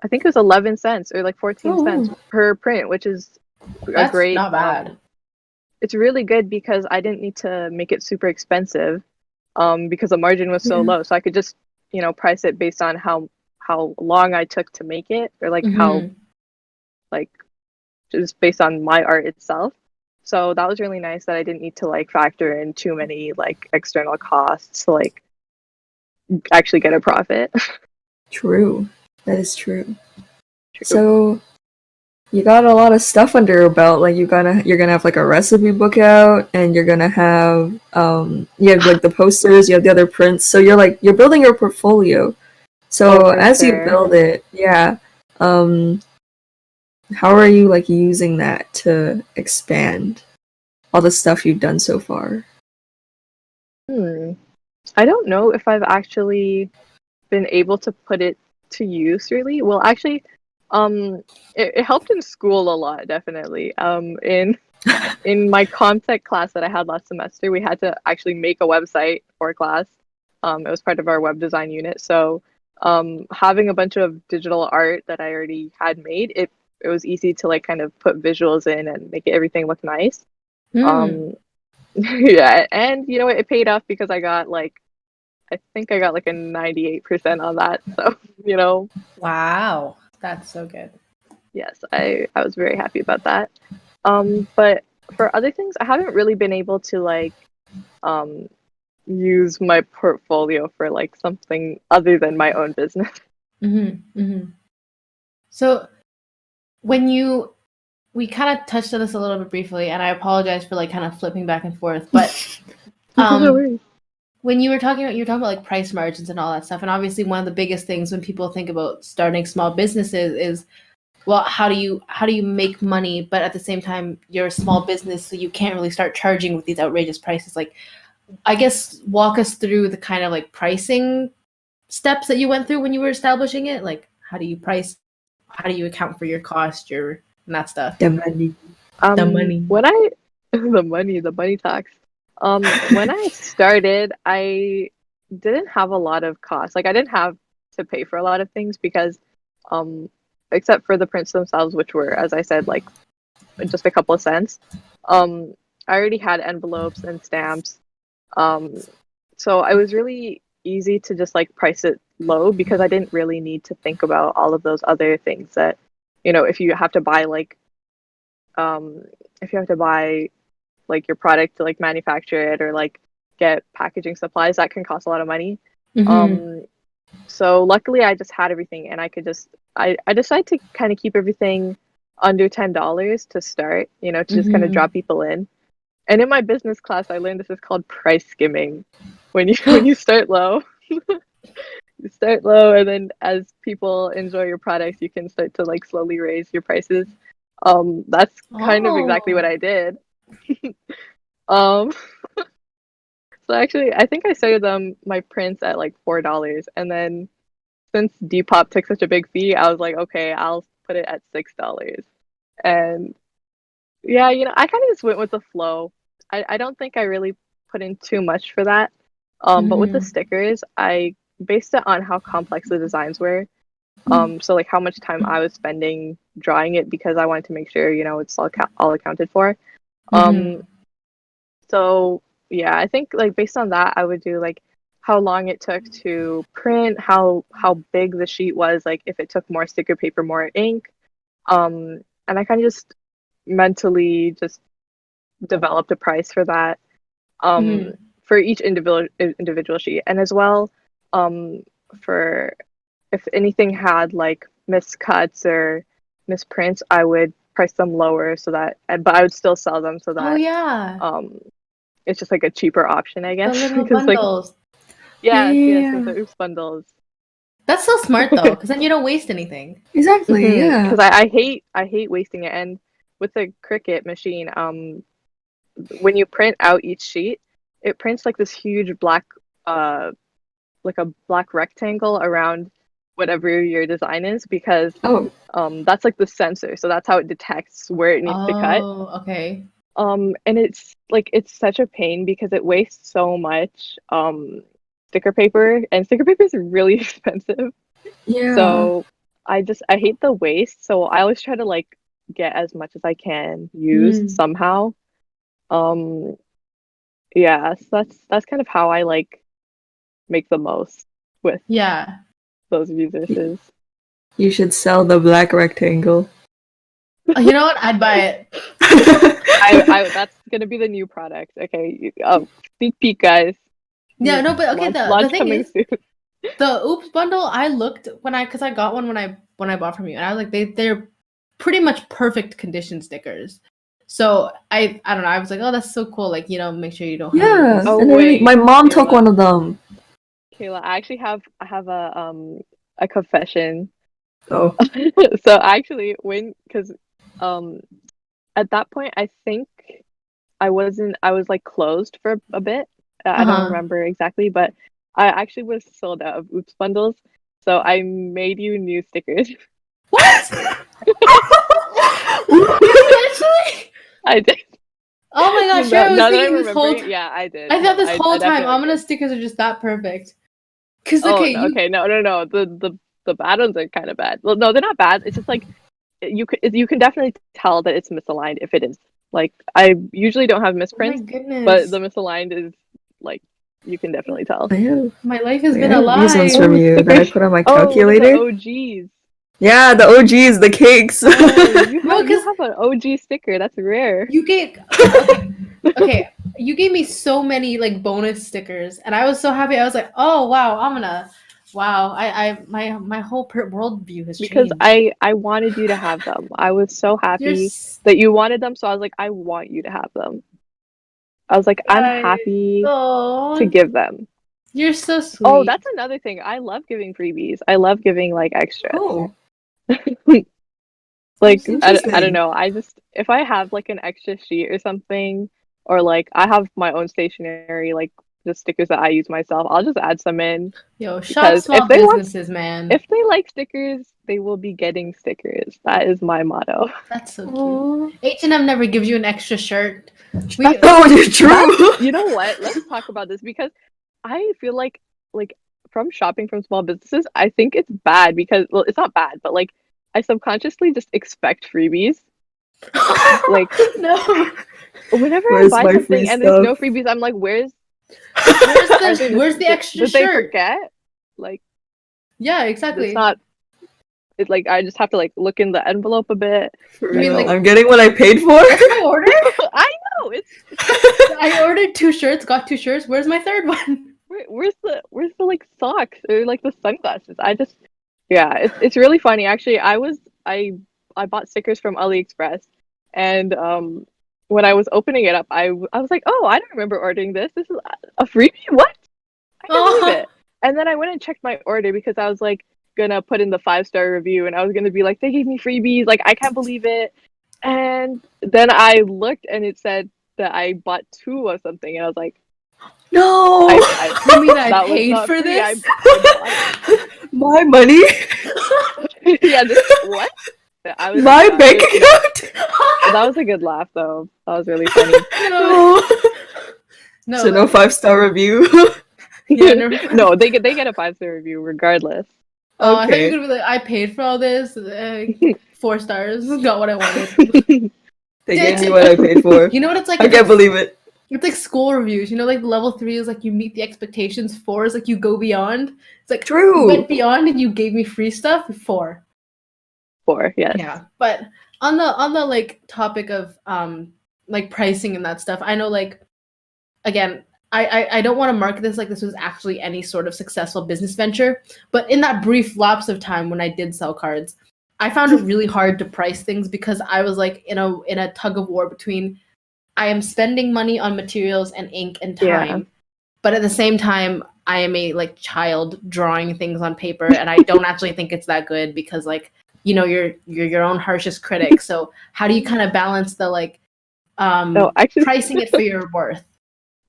I think it was 11 cents or like 14 cents Oh, per print, which is a that's great, not bad. it's really good because I didn't need to make it super expensive because the margin was so Yeah. low. So I could just, price it based on how long I took to make it or like how Mm-hmm. like just based on my art itself. So that was really nice that I didn't need to like factor in too many like external costs to like actually get a profit. True. That is true. True. So you got a lot of stuff under your belt. Like you're gonna have like a recipe book out, and you're gonna have you have like the posters, you have the other prints. So you're building your portfolio. Oh, So for as you sure. build it, yeah, um, how are you like using that to expand all the stuff you've done so far? Hmm. I don't know if I've actually been able to put it to use really. Well, actually, um, it helped in school a lot, definitely. In my concept class that I had last semester, we had to actually make a website for class. It was part of our web design unit. So, having a bunch of digital art that I already had made, it was easy to like kind of put visuals in and make everything look nice. Mm. Um, yeah, and it paid off because I think I got like a 98% on that. So, Wow, that's so good. yes, I was very happy about that. But for other things, I haven't really been able to like um use my portfolio for like something other than my own business. Mm-hmm. Mm-hmm. So when we kind of touched on this a little bit briefly, and I apologize for like kind of flipping back and forth, but No um worries. when you were talking about like price margins and all that stuff, and obviously one of the biggest things when people think about starting small businesses is well, how do you make money, but at the same time you're a small business, so you can't really start charging with these outrageous prices. Like, I guess walk us through the kind of like pricing steps that you went through when you were establishing it. Like, how do you price? How do you account for your cost, your and that stuff? The money. The money. When I the money tax. When I started, I didn't have a lot of costs. Like I didn't have to pay for a lot of things because um except for the prints themselves, which were, as I said, like just a couple of cents. Um, I already had envelopes and stamps. Um, so I was really easy to just like price it low because I didn't really need to think about all of those other things that, if you have to buy like um if you have to buy like your product to like manufacture it or like get packaging supplies, that can cost a lot of money. Mm-hmm. Um, so luckily I just had everything and I decided to kind of keep everything under $10 to start, to just kind of Mm-hmm. draw people in. And in my business class I learned this is called price skimming. When you start low, you start low and then as people enjoy your products you can start to like slowly raise your prices. That's kind of exactly what Oh. I did. Um So actually, I think I started my prints at like $4, and then since Depop took such a big fee, I was like, okay, I'll put it at $6. And yeah, I kind of just went with the flow. I don't think I really put in too much for that. But with the Mhm. stickers, I based it on how complex the designs were. So like how much time I was spending drawing it because I wanted to make sure, it's all accounted for. Um, Mhm. so yeah, I think like based on that, I would do like how long it took to print, how big the sheet was, like if it took more sticker paper, more ink. And I kind of just mentally just developed a price for that. Mhm. For each individual sheet, and as well, um, for if anything had like miscuts or misprints, I would price them lower so that, but I would still sell them so Oh that yeah, um, it's just like a cheaper option, I the guess. little Because like, bundles. yes, like Yeah. the oops bundles. That's so smart though, because then you don't waste anything. Exactly. Yeah. Because I hate wasting it, and with the Cricut machine, when you print out each sheet, it prints like this huge black uh like a black rectangle around whatever your design is because Oh. that's like the sensor, so that's how it detects where it needs to cut. Oh, okay. And it's such a pain because it wastes so much sticker paper, and sticker paper is really expensive. Yeah. So I hate the waste, so I always try to like get as much as I can used Mm. somehow. um yeah, so that's kind of how I like make the most with Yeah. those resources. You should sell the black rectangle. You know what? I'd buy it. I that's gonna be the new product. Okay, sneak peek, guys. Yeah, no, but okay, the Launch thing coming is, soon. the Oops bundle, I looked because I got one when I bought from you, and I was like, they're pretty much perfect condition stickers. So I don't know, I was like, oh, that's so cool. Like, make sure you don't have any of Yeah. these. Oh And then my wait, mom took Kayla, one of them. Kayla, I have a confession. Oh. So actually, because um at that point, I think I was like closed for a bit. I don't Uh-huh. remember exactly, but I actually was sold out of Oops bundles. So I made you new stickers. What? You did actually? I did. Oh my gosh, sure. I was Now that I'm thinking this whole remembering it, time. yeah, I did. I thought this I whole time definitely Amina did. stickers are just that perfect. Cause Oh, okay, no, okay, no. The bad ones are kind of bad. Well, no, they're not bad. It's just like you can definitely tell that it's misaligned if it is. Like I usually don't have oh my misprints, but the goodness, misaligned is like you can definitely tell. I have, my life has wait, I been a have these ones lie. from Oh, you that I stickers. put on my Oh, what are the calculator. OGs? Yeah, the OGs, the cakes. Oh, No, you because have an OG sticker. That's rare. you gave okay, you gave me so many like bonus stickers, and I was so happy. I was like, oh wow, Amina, wow, my whole worldview has Because changed. I wanted you to have them. I was so You're happy that you wanted them, so I was like, I want you to have them. I was like, I'm guys, happy to oh, give them. you're so Oh, sweet. that's another thing. I love giving freebies. I love giving like extras. Oh, Like I don't interesting. know. I just if I have like an extra sheet or something, or like I have my own stationery, like the stickers that I use myself, I'll just add some in Yo, shop because small businesses, man. if they like stickers, they will be getting stickers. That is my motto. That's so cute. Oh, H&M never gives you an extra shirt. We That's oh, you're that's true. you know what? Let's talk about this because I feel like from shopping from small businesses, I think it's bad because well, it's not bad, but like I subconsciously just expect freebies. Like no. whenever I Where's buy my free something and there's no stuff? freebies, I'm like, where's are they Where's the extra did they shirt? forget? Like Yeah, it's exactly. not it's like I just have to like look in the envelope a bit. For You mean real. like I'm getting what I paid for. that's my order? I know it's I ordered 2 shirts, got 2 shirts. Where's my third one? where's the like socks or like the sunglasses? I just yeah, it's really funny actually. I bought stickers from AliExpress, and when I was opening it up, I was like, oh, I don't remember ordering this. This is a freebie. What? I can't believe Oh, it. And then I went and checked my order because I was like gonna put in the 5-star review, and I was gonna be like, they gave me freebies. Like I can't believe it. And then I looked, and it said that I bought 2 or something, and I was like, No! You mean I that was paid not for free. I this? bought My money? it. Yeah, this what? I was My shocked. bank No, account? that was a good laugh though. That was really funny. No. No. No, So no 5-star review. yeah, never mind. No, they get a 5-star review regardless. Oh, I thought you Okay. were gonna be like, I paid for all this. 4 stars, got what I wanted. They gave me what I paid for. You know what it's like? I It's can't like, believe it. it's like school reviews. You know, like level 3 is like you meet the expectations. 4 is like you go beyond. It's like you True. went beyond and you gave me free stuff. 4. 4, yes. Yeah, but on the like topic of like pricing and that stuff, I know like again, I don't want to market this like this was actually any sort of successful business venture, but in that brief lapse of time when I did sell cards, I found it really hard to price things because I was like in a tug of war between I am spending money on materials and ink and time, but at the same time I am a like child drawing things on paper and I don't actually think it's that good because like you're your own harshest critic. So how do you kind of balance the like No, actually, pricing it for your worth?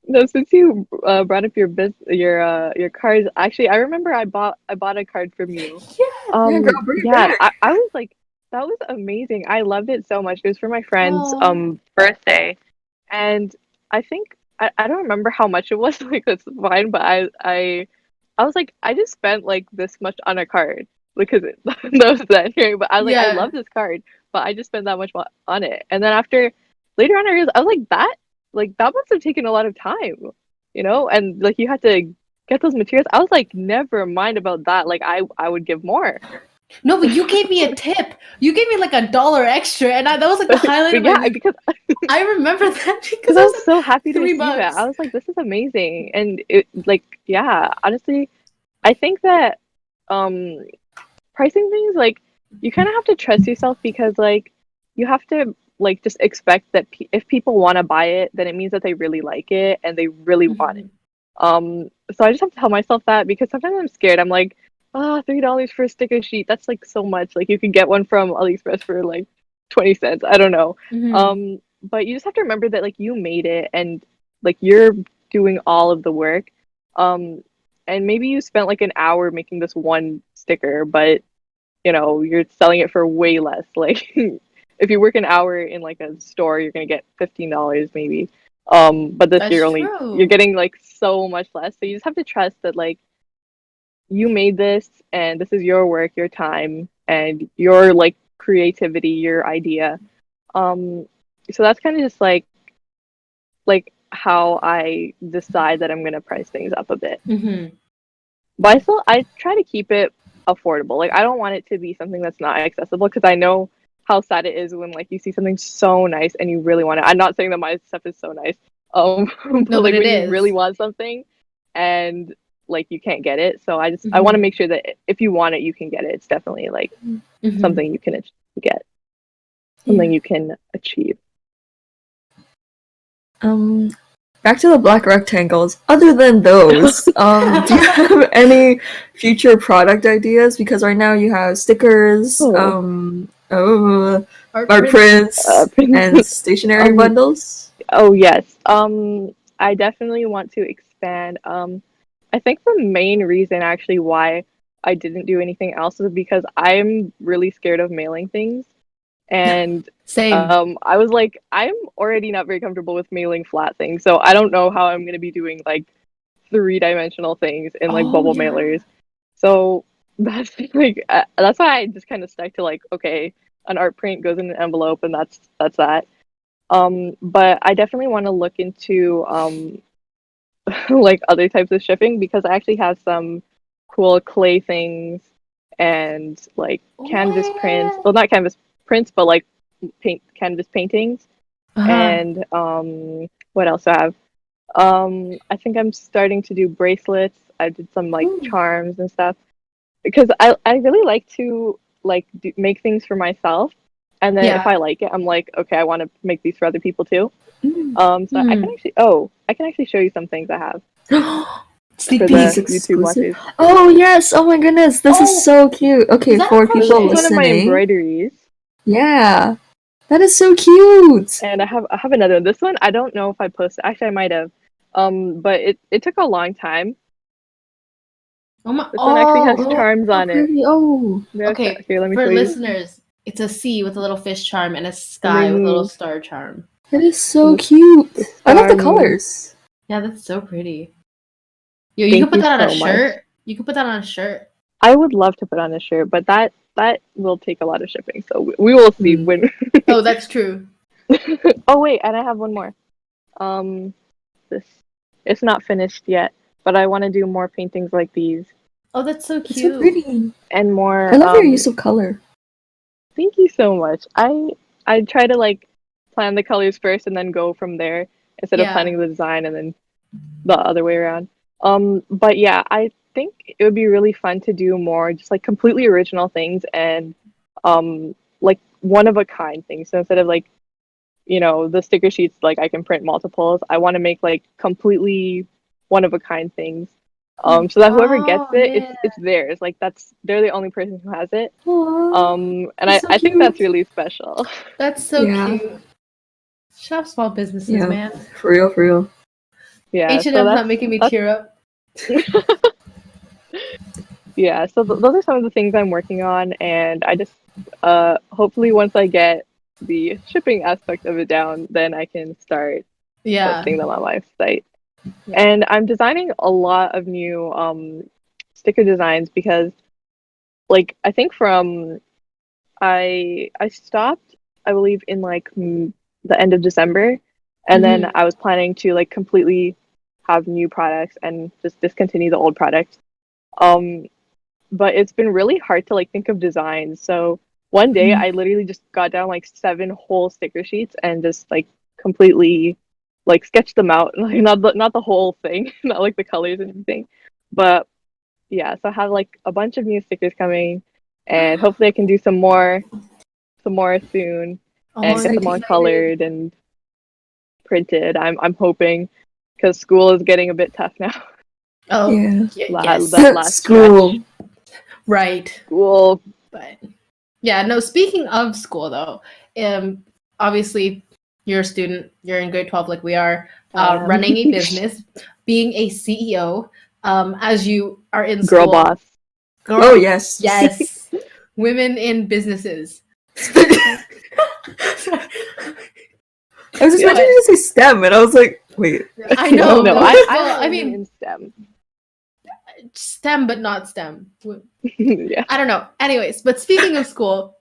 no. Since you brought up your cards, actually, I remember I bought a card from you. Yeah, girl, bring it Yeah, back. I was like, that was amazing. I loved it so much. It was for my friend's Oh. birthday, and I think I don't remember how much it was. Like that's fine, but I was like, I just spent like this much on a card because that was that right? But I was like, I Yeah. love this card, but I just spent that much on it. And then after later on, I realized I was like that must have taken a lot of time, and like you had to get those materials. I was like, never mind about that. Like I would give more. No, but you gave me a tip. You gave me like $1 extra, and that was like the highlight But of my yeah, week. because I remember that because because I I was was so happy to $3. receive it. I was like, this is amazing, and it like yeah, honestly, I think that um pricing things like you kind of have to trust yourself because like you have to like just expect that if people want to buy it, then it means that they really like it and they really want it. Mhm. So I just have to tell myself that because sometimes I'm scared. I'm like, $3 for a sticker sheet. That's like so much. Like you could get one from AliExpress for like 20 cents. I don't know. Mhm. But you just have to remember that like you made it and like you're doing all of the work. And maybe you spent like an hour making this one sticker, but you're selling it for way less. Like if you work an hour in like a store, you're gonna get $15 maybe. But this That's you're true. getting like so much less. So you just have to trust that like you made this and this is your work, your time, and your like creativity, your idea. So that's kind of just like how I decide that I'm gonna price things up a bit. Mhm. But I try to keep it affordable. Like I don't want it to be something that's not accessible because I know how sad it is when like you see something so nice and you really want it. I'm not saying that my stuff is so nice. No, But but like it when you really is. want something and like you can't get it. So I want to Mhm. make sure that if you want it, you can get it. It's definitely like Mhm. something you can get, Yeah. something you can achieve. Um, Back to the black rectangles. Other than those, do you have any future product ideas? Because right now you have stickers, Oh, Art art prints. prints, and stationery um, bundles. oh yes. I definitely want to expand. I think the main reason actually why I didn't do anything else is because I'm really scared of mailing things. And Same. I was like, I'm already not very comfortable with mailing flat things, so I don't know how I'm gonna be doing like three-dimensional things in like Oh bubble yeah. mailers. So that's why I just kind of stuck to like, okay, an art print goes in an envelope, and that's that. But I definitely want to look into like other types of shipping because I actually have some cool clay things and like canvas prints. What? Well, not canvas prints, but like paint canvas paintings. Uh-huh. And what else do I have? I think I'm starting to do bracelets. I did some like Ooh. charms and stuff because I really like to like make things for myself. And then if Yeah. I like it, I'm like, okay, I want to make these for other people too. Mm. So Hmm. I can actually show you some things I have Sneak for Is this the peek. YouTube exclusive? watchers. Oh yes! Oh my goodness! This is Oh, so cute. is Okay, that a for So people this is crochet? one of my listening, embroideries, yeah, that is so cute. and I have another one. This one I don't know if I posted. Actually, I might have. But it took a long time. Oh my! This one actually has Oh, charms on it. Pretty. Oh. Yeah, okay. here, let me For show you. listeners, it's a sea with a little fish charm and a And sky with a little then star charm. That is so the cute. the I love the star moon. colors. Yeah, that's so pretty. Yo, you Thank could put you that on a so much. shirt. You could put that on a shirt. I would love to put on a shirt, but that will take a lot of shipping. So we will see when. Oh, that's true. Oh wait, and I have one more. This it's not finished yet, but I want to do more paintings like these Oh, that's so It's cute. so pretty. and more. I love your use of color. Thank you so much. I try to like plan the colors first and then go from there instead of Yeah. planning the design and then the other way around. But yeah, I think it would be really fun to do more just like completely original things and like one of a kind things. So instead of like, you know, the sticker sheets like I can print multiples, I want to make like completely one of a kind things. So that whoever gets Oh, it, yeah. it's theirs. Like they're the only person who has it. Aww. And That's so I think that's cute. really special. That's so Yeah. cute. Shop small businesses, Yeah. man. For real, for real. Yeah, H&M's so not making me tear up. yeah, so those are some of the things I'm working on, and I just hopefully once I get the shipping aspect of it down, then I can start Yeah. posting them on my site. Yeah. And I'm designing a lot of new sticker designs because like I think from I stopped I believe in like the end of December, and then I was planning to like completely have new products and just discontinue the old products. But it's been really hard to like think of designs. So one day I literally just got down like 7 whole sticker sheets and just like completely like sketched them out. Like not the whole thing, not like the colors and everything. But yeah, so I have like a bunch of new stickers coming, and hopefully I can do some more soon and get them all colored and printed. I'm hoping because school is getting a bit tough now. Oh, Yeah. yes. That last School. Right. School. But yeah, no, speaking of school though, obviously you're a student, you're in grade 12 like we are, running a business, being a CEO, as you are in Girl school. boss. Oh, yes. Yes. Women in businesses. I was expecting you to say STEM, and I was like, wait. I know. No, Well, I I'm mean, in STEM. STEM, but not STEM. Yeah. I don't know. Anyways, but speaking of school,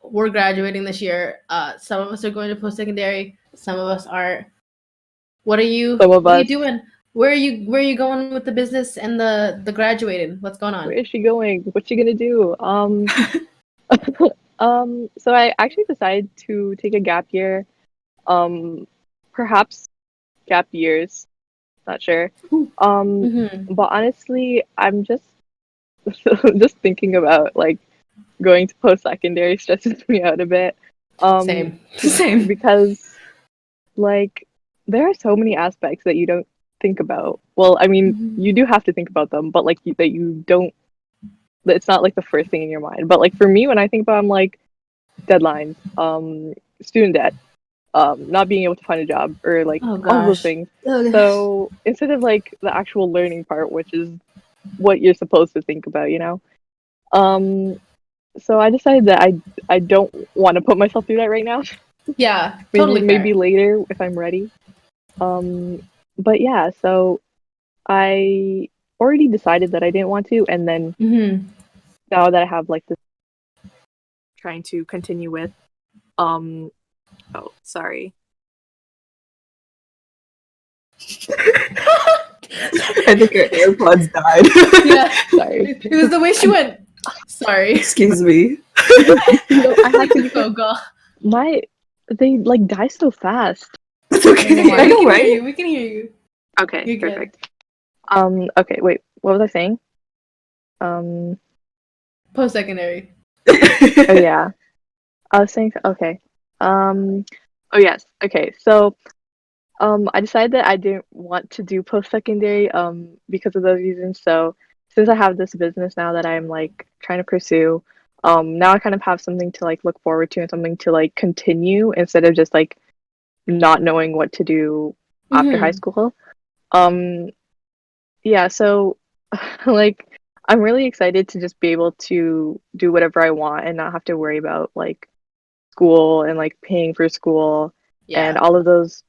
we're graduating this year. Some of us are going to post-secondary. Some of us aren't. What are you? Some of what are you us. doing? Where are you going with the business and the graduating? What's going on? Where is she going? What's she gonna do? So I actually decided to take a gap year. Perhaps gap years. Not sure. But honestly, I'm just just thinking about like going to post-secondary stresses me out a bit. Same. Because like there are so many aspects that you don't think about. Well, I mean, you do have to think about them, but like that you don't. It's not like the first thing in your mind. But like for me, when I think about, I'm like deadlines, student debt, not being able to find a job, or like all those things. So instead of like the actual learning part, which is what you're supposed to think about, you know. So I decided that I don't want to put myself through that right now. Yeah, totally. Maybe later if I'm ready. But yeah, so I already decided that I didn't want to, and then now that I have like this trying to continue with oh, sorry. I think her AirPods died. Yeah, sorry. It was the way she went. Sorry. Excuse me. No, I had to go go. They like die so fast. It's okay. I know, right? We can hear you. Okay, You're good. perfect. Okay, wait, what was I saying? Post-secondary. Oh yeah. I was saying okay. Oh yes. Okay. So I decided that I didn't want to do post-secondary because of those reasons. So since I have this business now that I'm like trying to pursue, now I kind of have something to like look forward to and something to like continue instead of just like not knowing what to do after high Mm-hmm. school. Um, yeah, so like I'm really excited to just be able to do whatever I want and not have to worry about like school and like paying for school and Yeah. all of those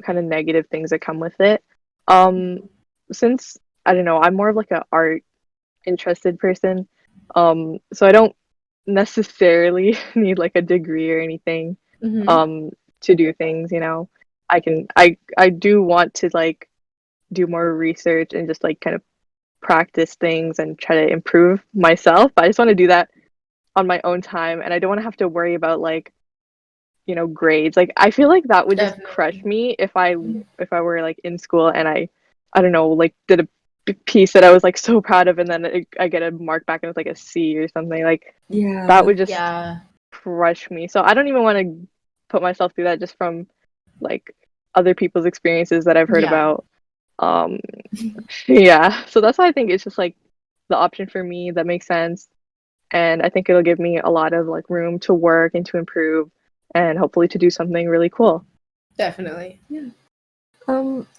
kind of negative things that come with it. Um, since I don't know, I'm more of like a art interested person. So I don't necessarily need like a degree or anything Mm-hmm. um to do things, you know. I do want to like do more research and just like kind of practice things and try to improve myself. But I just want to do that on my own time and I don't want to have to worry about like, you know, grades. Like I feel like that would just crush Definitely. me if I were like in school and I don't know, like did a piece that I was like so proud of and then I get a mark back and it's like a C or something. Like that Yeah. would just Yeah. crush me. So I don't even want to put myself through that just from like other people's experiences that I've heard Yeah. about. Um, yeah. So that's why I think it's just like the option for me that makes sense. And I think it'll give me a lot of like room to work and to improve and hopefully to do something really cool. Definitely. Yeah.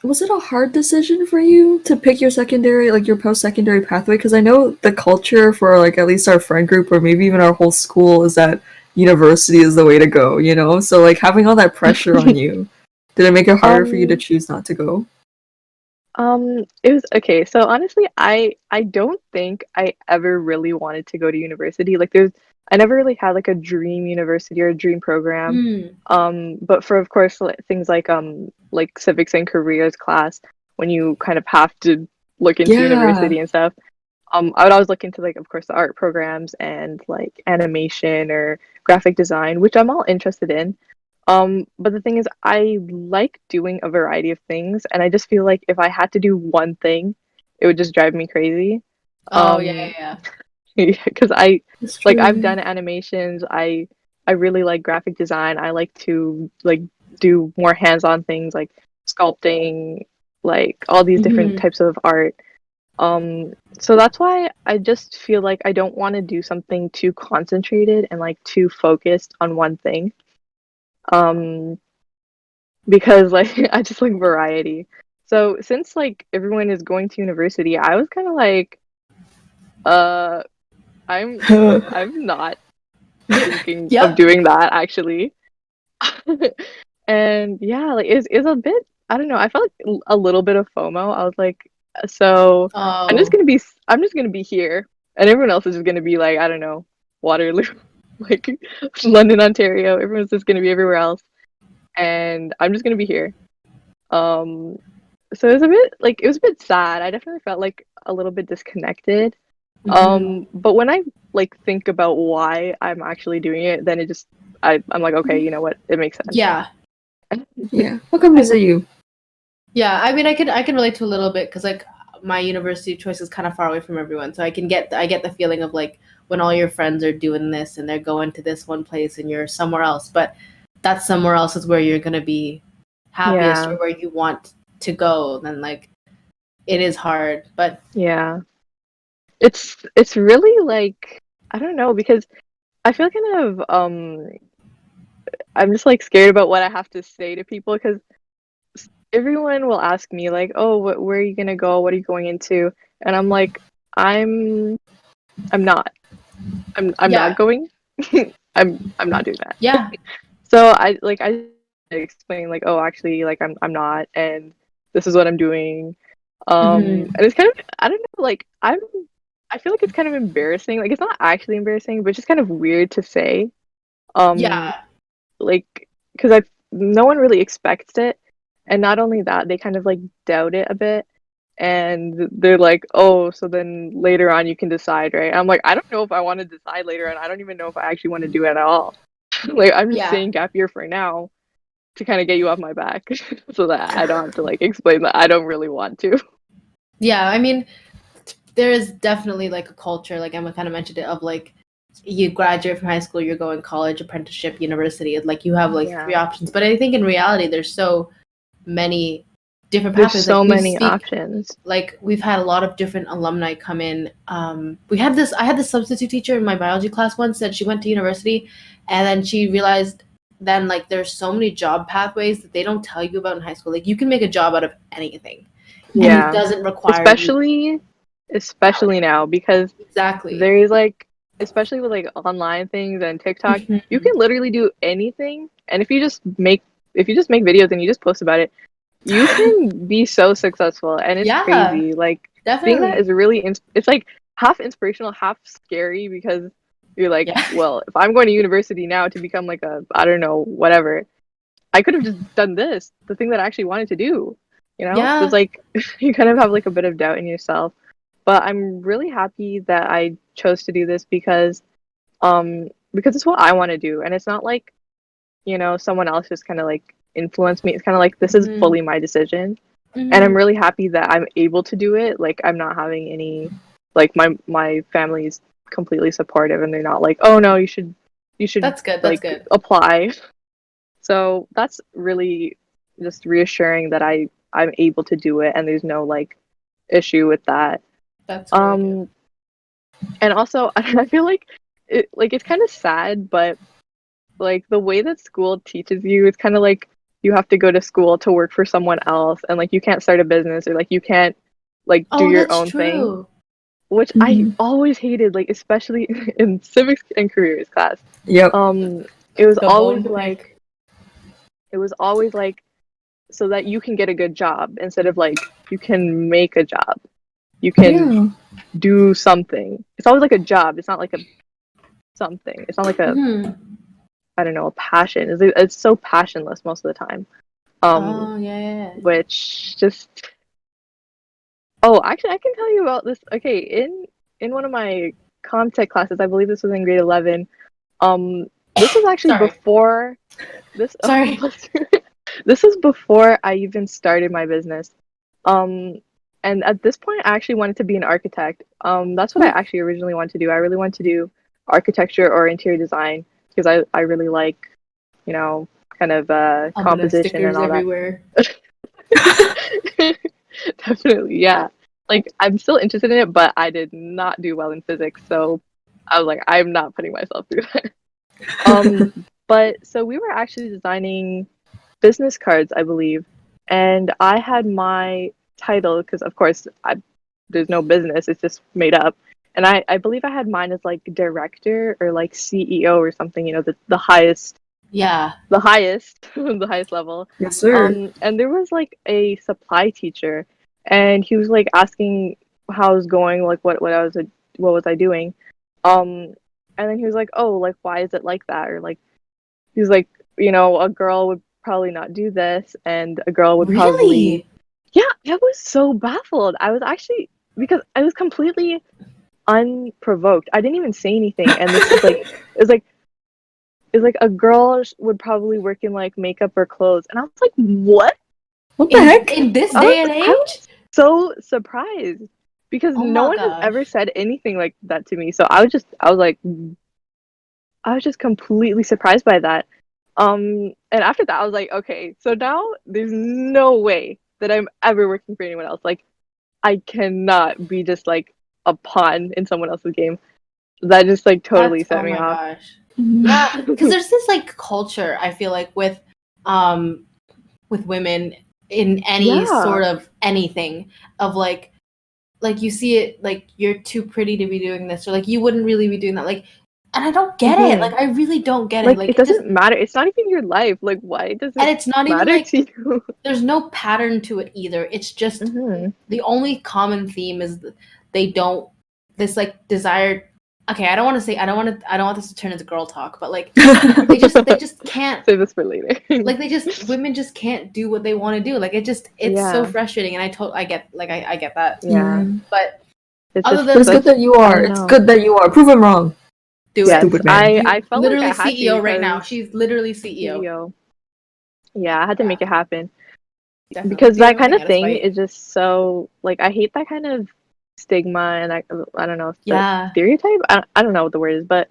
Was it a hard decision for you to pick your secondary, like your post-secondary pathway? Because I know the culture for like at least our friend group or maybe even our whole school is that university is the way to go, you know? So like having all that pressure on you, did it make it harder for you to Um, choose not to go? it was okay. So honestly, I don't think I ever really wanted to go to university. Like I never really had like a dream university or a dream program. Mm. But for of course things like civics and careers class when you kind of have to look into Yeah. university and stuff. I would always look into like of course the art programs and like animation or graphic design, which I'm all interested in. But the thing is, I like doing a variety of things, and I just feel like if I had to do one thing, it would just drive me crazy. Oh yeah, Um, yeah, because It's I've true. done animations. I really like graphic design. I like to like do more hands-on things like sculpting, like all these yeah. different Hmm. types of art. So that's why I just feel like I don't want to do something too concentrated and like too focused on one thing. Um, because like I just like variety. So since like everyone is going to university, I was kind of like, uh, I'm I'm not thinking of Yep. doing that actually. And yeah, like it's a bit, I don't know, I felt like a little bit of FOMO. I was like, so Oh. I'm just gonna be here, and everyone else is just gonna be like, I don't know, Waterloo, like London, Ontario. Everyone's just gonna be everywhere else, and I'm just gonna be here. Um, so it was a bit sad. I definitely felt like a little bit disconnected. Hmm. But when I like think about why I'm actually doing it, then I'm like, okay, you know what? It makes sense. Yeah. Yeah. What companies are you? Yeah. I mean, I can relate to a little bit because like my university choice is kind of far away from everyone, so I get the feeling of like when all your friends are doing this and they're going to this one place and you're somewhere else, but that somewhere else is where you're gonna be happiest or Yeah, where you want to go. Then like it is hard, but yeah. It's really like I don't know because I feel kind of I'm just like scared about what I have to say to people because everyone will ask me like, "Oh, where are you gonna go? What are you going into?" And I'm like, "I'm I'm not. I'm not yeah, going. I'm not doing that." yeah. So I explain like, "Oh, actually, like I'm not, and this is what I'm doing." Hmm. And it's kind of I don't know, like I feel like it's kind of embarrassing. Like it's not actually embarrassing, but it's just kind of weird to say. Um, Yeah, like because I no one really expects it, and not only that, they kind of like doubt it a bit, and they're like, "Oh, so then later on you can decide, right?" I'm like, I don't know if I want to decide later on. I don't even know if I actually want to do it at all. Like I'm just yeah. saying gap year for now to kind of get you off my back, so that I don't have to like explain that I don't really want to. Yeah, I mean, there is definitely like a culture, like Emma kind of mentioned it, of like you graduate from high school, you're going college, apprenticeship, university. Like you have like three Yeah, options. But I think in reality, there's so many different there's pathways. Like so we many speak, options. like we've had a lot of different alumni come in. I had this substitute teacher in my biology class once said she went to university and then she realized then like there's so many job pathways that they don't tell you about in high school. Like you can make a job out of anything, and it doesn't require especially now, because exactly. there's like, especially with like online things and TikTok, you can literally do anything. And if you just make videos and you just post about it, you can be so successful. And it's crazy. Like seeing that is really it's like half inspirational, half scary, because you're like, well, if I'm going to university now to become like a, I don't know, whatever, I could have just done this, the thing that I actually wanted to do. You know, it's like you kind of have like a bit of doubt in yourself. But I'm really happy that I chose to do this because it's what I want to do, and it's not like, you know, someone else just kind of like influenced me. It's kind of like this is fully my decision, and I'm really happy that I'm able to do it. Like I'm not having any, like my family's completely supportive, and they're not like, oh no, you should that's good, like that's good. apply. So that's really just reassuring that I'm able to do it, and there's no like issue with that. That's really good. And also I feel like it's kind of sad, but like the way that school teaches you, it's kind of like you have to go to school to work for someone else, and like you can't start a business, or like you can't like do your own thing, which I always hated, like especially in civics and careers class. Yep. It was always like so that you can get a good job, instead of like you can make a job, you can do something. It's always like a job. It's not like a something. It's not like a I don't know, a passion. It's so passionless most of the time. Which just actually I can tell you about this. Okay, in one of my Comtech classes, I believe this was in grade 11. This was actually before this. Sorry. This was before I even started my business. And at this point, I actually wanted to be an architect. That's what I actually originally wanted to do. I really wanted to do architecture or interior design, because I really like, you know, kind of composition and all everywhere. that. Definitely, yeah. Like I'm still interested in it, but I did not do well in physics, so I was like, I'm not putting myself through that. But so we were actually designing business cards, I believe, and I had my title, because of course there's no business, it's just made up, and I believe I had mine as like director or like CEO or something, you know, the highest the highest level. Yes, sir. And there was like a supply teacher, and he was like asking how I was going, like what was I doing, and then he was like, oh, like why is it like that, or like he was like, you know, a girl would probably not do this, and a girl would probably. Yeah, I was so baffled. I was actually, because I was completely unprovoked. I didn't even say anything, and this is like it's like a girl would probably work in like makeup or clothes, and I was like, what? What the heck? In this day and age? I was so surprised, because no one has ever said anything like that to me. So I was just completely surprised by that. And after that, I was like, okay, so now there's no way that I'm ever working for anyone else. Like, I cannot be just like a pawn in someone else's game. That just like totally set me off. Gosh. Yeah, because there's this like culture, I feel like, with women in any sort of anything, of like you see it, like you're too pretty to be doing this, or like you wouldn't really be doing that, like. And I don't get it. Like, I really don't get it. Like, it doesn't matter. It's not even your life. Like, why does it and it's not matter even like, to you? There's no pattern to it either. It's just the only common theme is they don't, this like desired. Okay, I don't want this to turn into girl talk, but like they just can't. Save this for later. Like women just can't do what they want to do. Like it's so frustrating, and I get that. Yeah, but it's good that you are. It's good that you are. Prove him wrong. Stupid man. I felt literally like I had CEO to, right now. She's literally CEO. Yeah, I had to make it happen. Definitely. Because that kind of thing is just so like, I hate that kind of stigma, and I don't know, stereotype. I don't know what the word is, but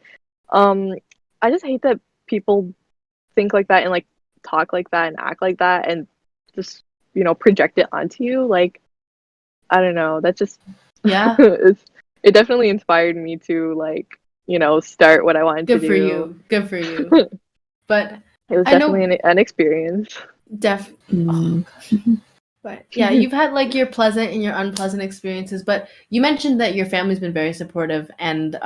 I just hate that people think like that and like talk like that and act like that and just, you know, project it onto you. Like, I don't know. That just it definitely inspired me to like, you know, start what I wanted to do. Good for you. But it was I know, definitely an experience. def. Oh, Mm. but yeah, you've had like your pleasant and your unpleasant experiences. But you mentioned that your family's been very supportive, and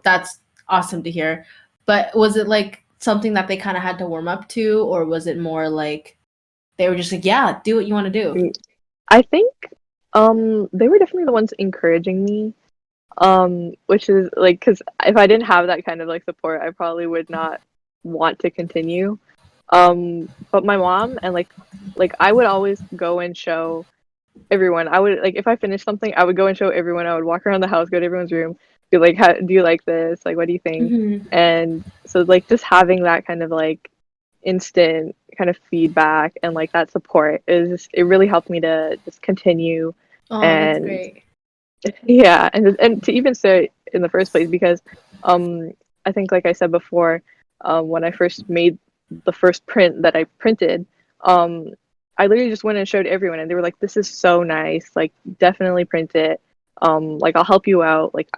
that's awesome to hear. But was it like something that they kind of had to warm up to, or was it more like they were just like, "Yeah, do what you want to do"? I think they were definitely the ones encouraging me. Which is like, because if I didn't have that kind of like support, I probably would not want to continue. But my mom and like I would always go and show everyone. I would like if I finished something, I would go and show everyone. I would walk around the house, go to everyone's room, be like, "How do you like this? Like, what do you think?" Mm-hmm. And so like just having that kind of like instant kind of feedback and like that support is just, it really helped me to just continue. Oh, that's And great. yeah, and to even start in the first place because um I think like I said before, when I first made the first print that I printed, um I literally just went and showed everyone and they were like, "This is so nice. Like definitely print it. Like I'll help you out. Like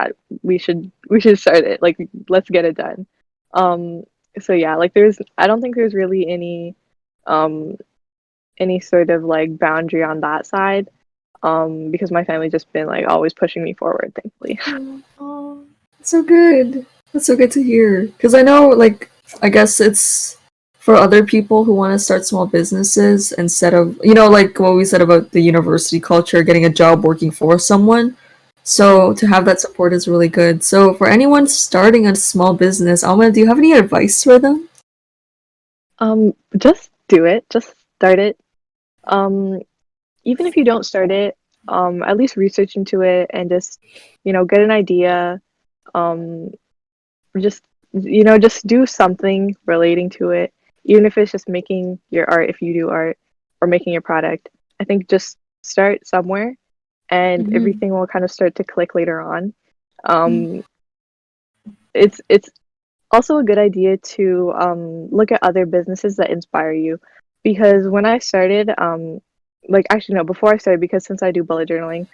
we should start it. Like let's get it done." Um so yeah, like I don't think there's really um any sort of like boundary on that side because my family just been like always pushing me forward, thankfully. Oh, that's so good. That's so good to hear. Because I know, like, I guess it's for other people who want to start small businesses instead of, like what we said about the university culture, getting a job working for someone. So to have that support is really good. So for anyone starting a small business, Alma, do you have any advice for them? Just do it, just start it. Um, Even if you don't start it, at least research into it and just, get an idea. Um, just, just do something relating to it, even if it's just making your art, if you do art, or making your product. I think just start somewhere and Mm-hmm. everything will kind of start to click later on. Um, it's also a good idea to look at other businesses that inspire you because when I started, like actually no, before I started, because since I do bullet journaling,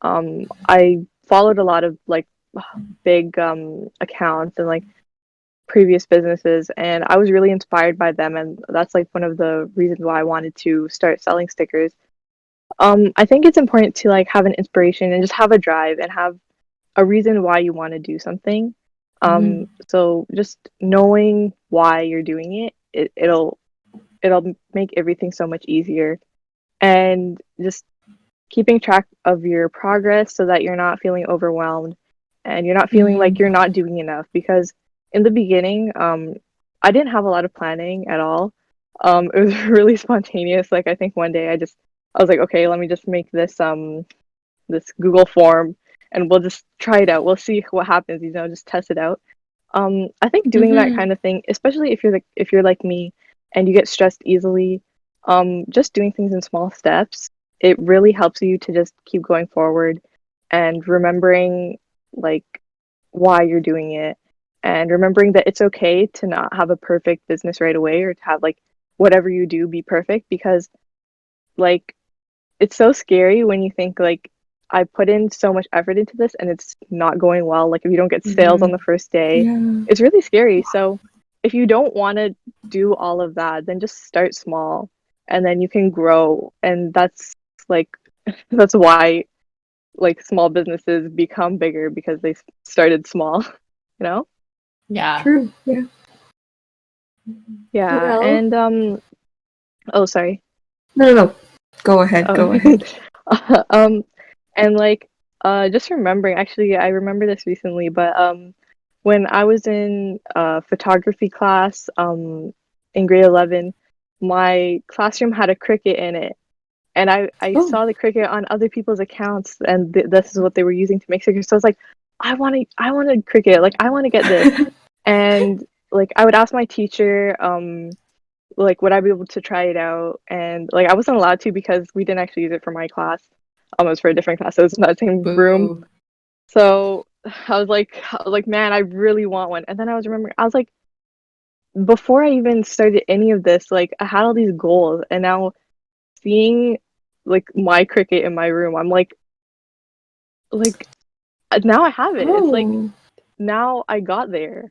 I followed a lot of like big accounts and like previous businesses, and I was really inspired by them, and that's like one of the reasons why I wanted to start selling stickers. I think it's important to like have an inspiration and just have a drive and have a reason why you want to do something. Mm-hmm. So just knowing why you're doing it, it'll make everything so much easier. And just keeping track of your progress so that you're not feeling overwhelmed and you're not feeling like Mm-hmm. you're not doing enough. Because in the beginning, I didn't have a lot of planning at all. It was really spontaneous. Like I think one day I was like, okay, let me just make this Google form and we'll just try it out. We'll see what happens, just test it out. I think doing that Mm-hmm. kind of thing, especially if you're like me and you get stressed easily, just doing things in small steps, it really helps you to just keep going forward and remembering like why you're doing it and remembering that it's okay to not have a perfect business right away or to have like whatever you do be perfect because like it's so scary when you think like I put in so much effort into this and it's not going well. Like if you don't get sales on Mm-hmm. the first day, Yeah. it's really scary. So if you don't want to do all of that, then just start small and then you can grow. And that's like that's why like small businesses become bigger because they started small, you know? Yeah. True. Yeah. Yeah. Well, And oh sorry. no, no, no. Go ahead. Oh, Go ahead. um, and like, just remembering, actually, I remember this recently, but when I was in photography class, in grade 11, my classroom had a cricket in it, and I Oh. saw the cricket on other people's accounts, and this is what they were using to make stickers. So I was like, I want a cricket, like I want to get this, and like I would ask my teacher, like would I be able to try it out? And like I wasn't allowed to because we didn't actually use it for my class. It was for a different class. So it was in that same room. Boo. So I was like, man, I really want one. And then I was like, before I even started any of this, like I had all these goals, and now seeing like my cricket in my room, I'm like now I have it. It's like Oh. now I got there.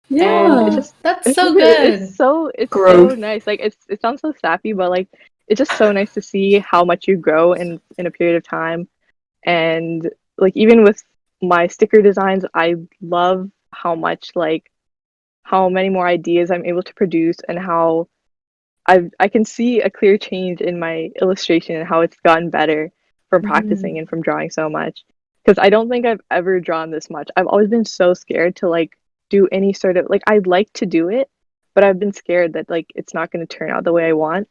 And it's Yeah. just That's so good. it's so Growth. nice. Like it sounds so sappy, but like it's just so nice to see how much you grow in a period of time. And like even with my sticker designs, I love how much like how many more ideas I'm able to produce and how I can see a clear change in my illustration and how it's gotten better from practicing and from drawing so much. Because I don't think I've ever drawn this much. I've always been so scared to like do any sort of like I'd like to do it, but I've been scared that like it's not going to turn out the way I want.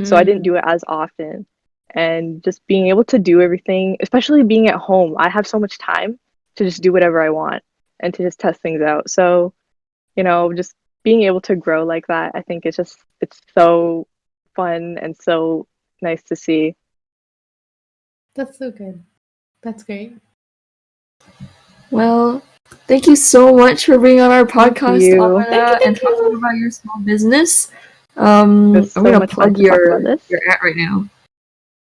So I didn't do it as often. And just being able to do everything, especially being at home, I have so much time to just do whatever I want and to just test things out. So, just being able to grow like that, I think it's so fun and so nice to see. That's so good. That's great. Well, thank you so much for being on our podcast, you. Aaminah, and Thank you. talking about your small business. There's I'm so gonna much fun plug to talk about this. your ad right now.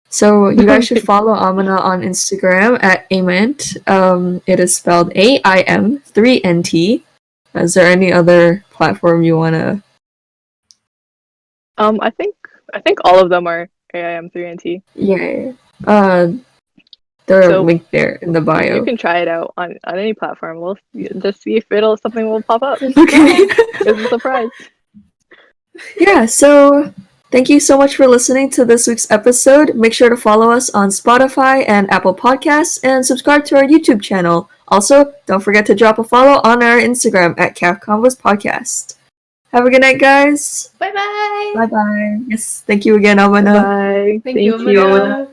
So you guys should follow Aaminah on Instagram at Ament. It is spelled AIM3NT. Is there any other platform you wanna? I think all of them are AIM3NT. Yeah. They're So linked there in the you bio. can try it out on any platform. We'll just see if something will pop up. Okay. It's a surprise. Yeah, so thank you so much for listening to this week's episode. Make sure to follow us on Spotify and Apple Podcasts and subscribe to our YouTube channel. Also, don't forget to drop a follow on our Instagram at Convos Podcast. Have a good night, guys. Bye bye. Bye bye. Yes, thank you again, Aaminah. Bye. Thank you, you. Amelia.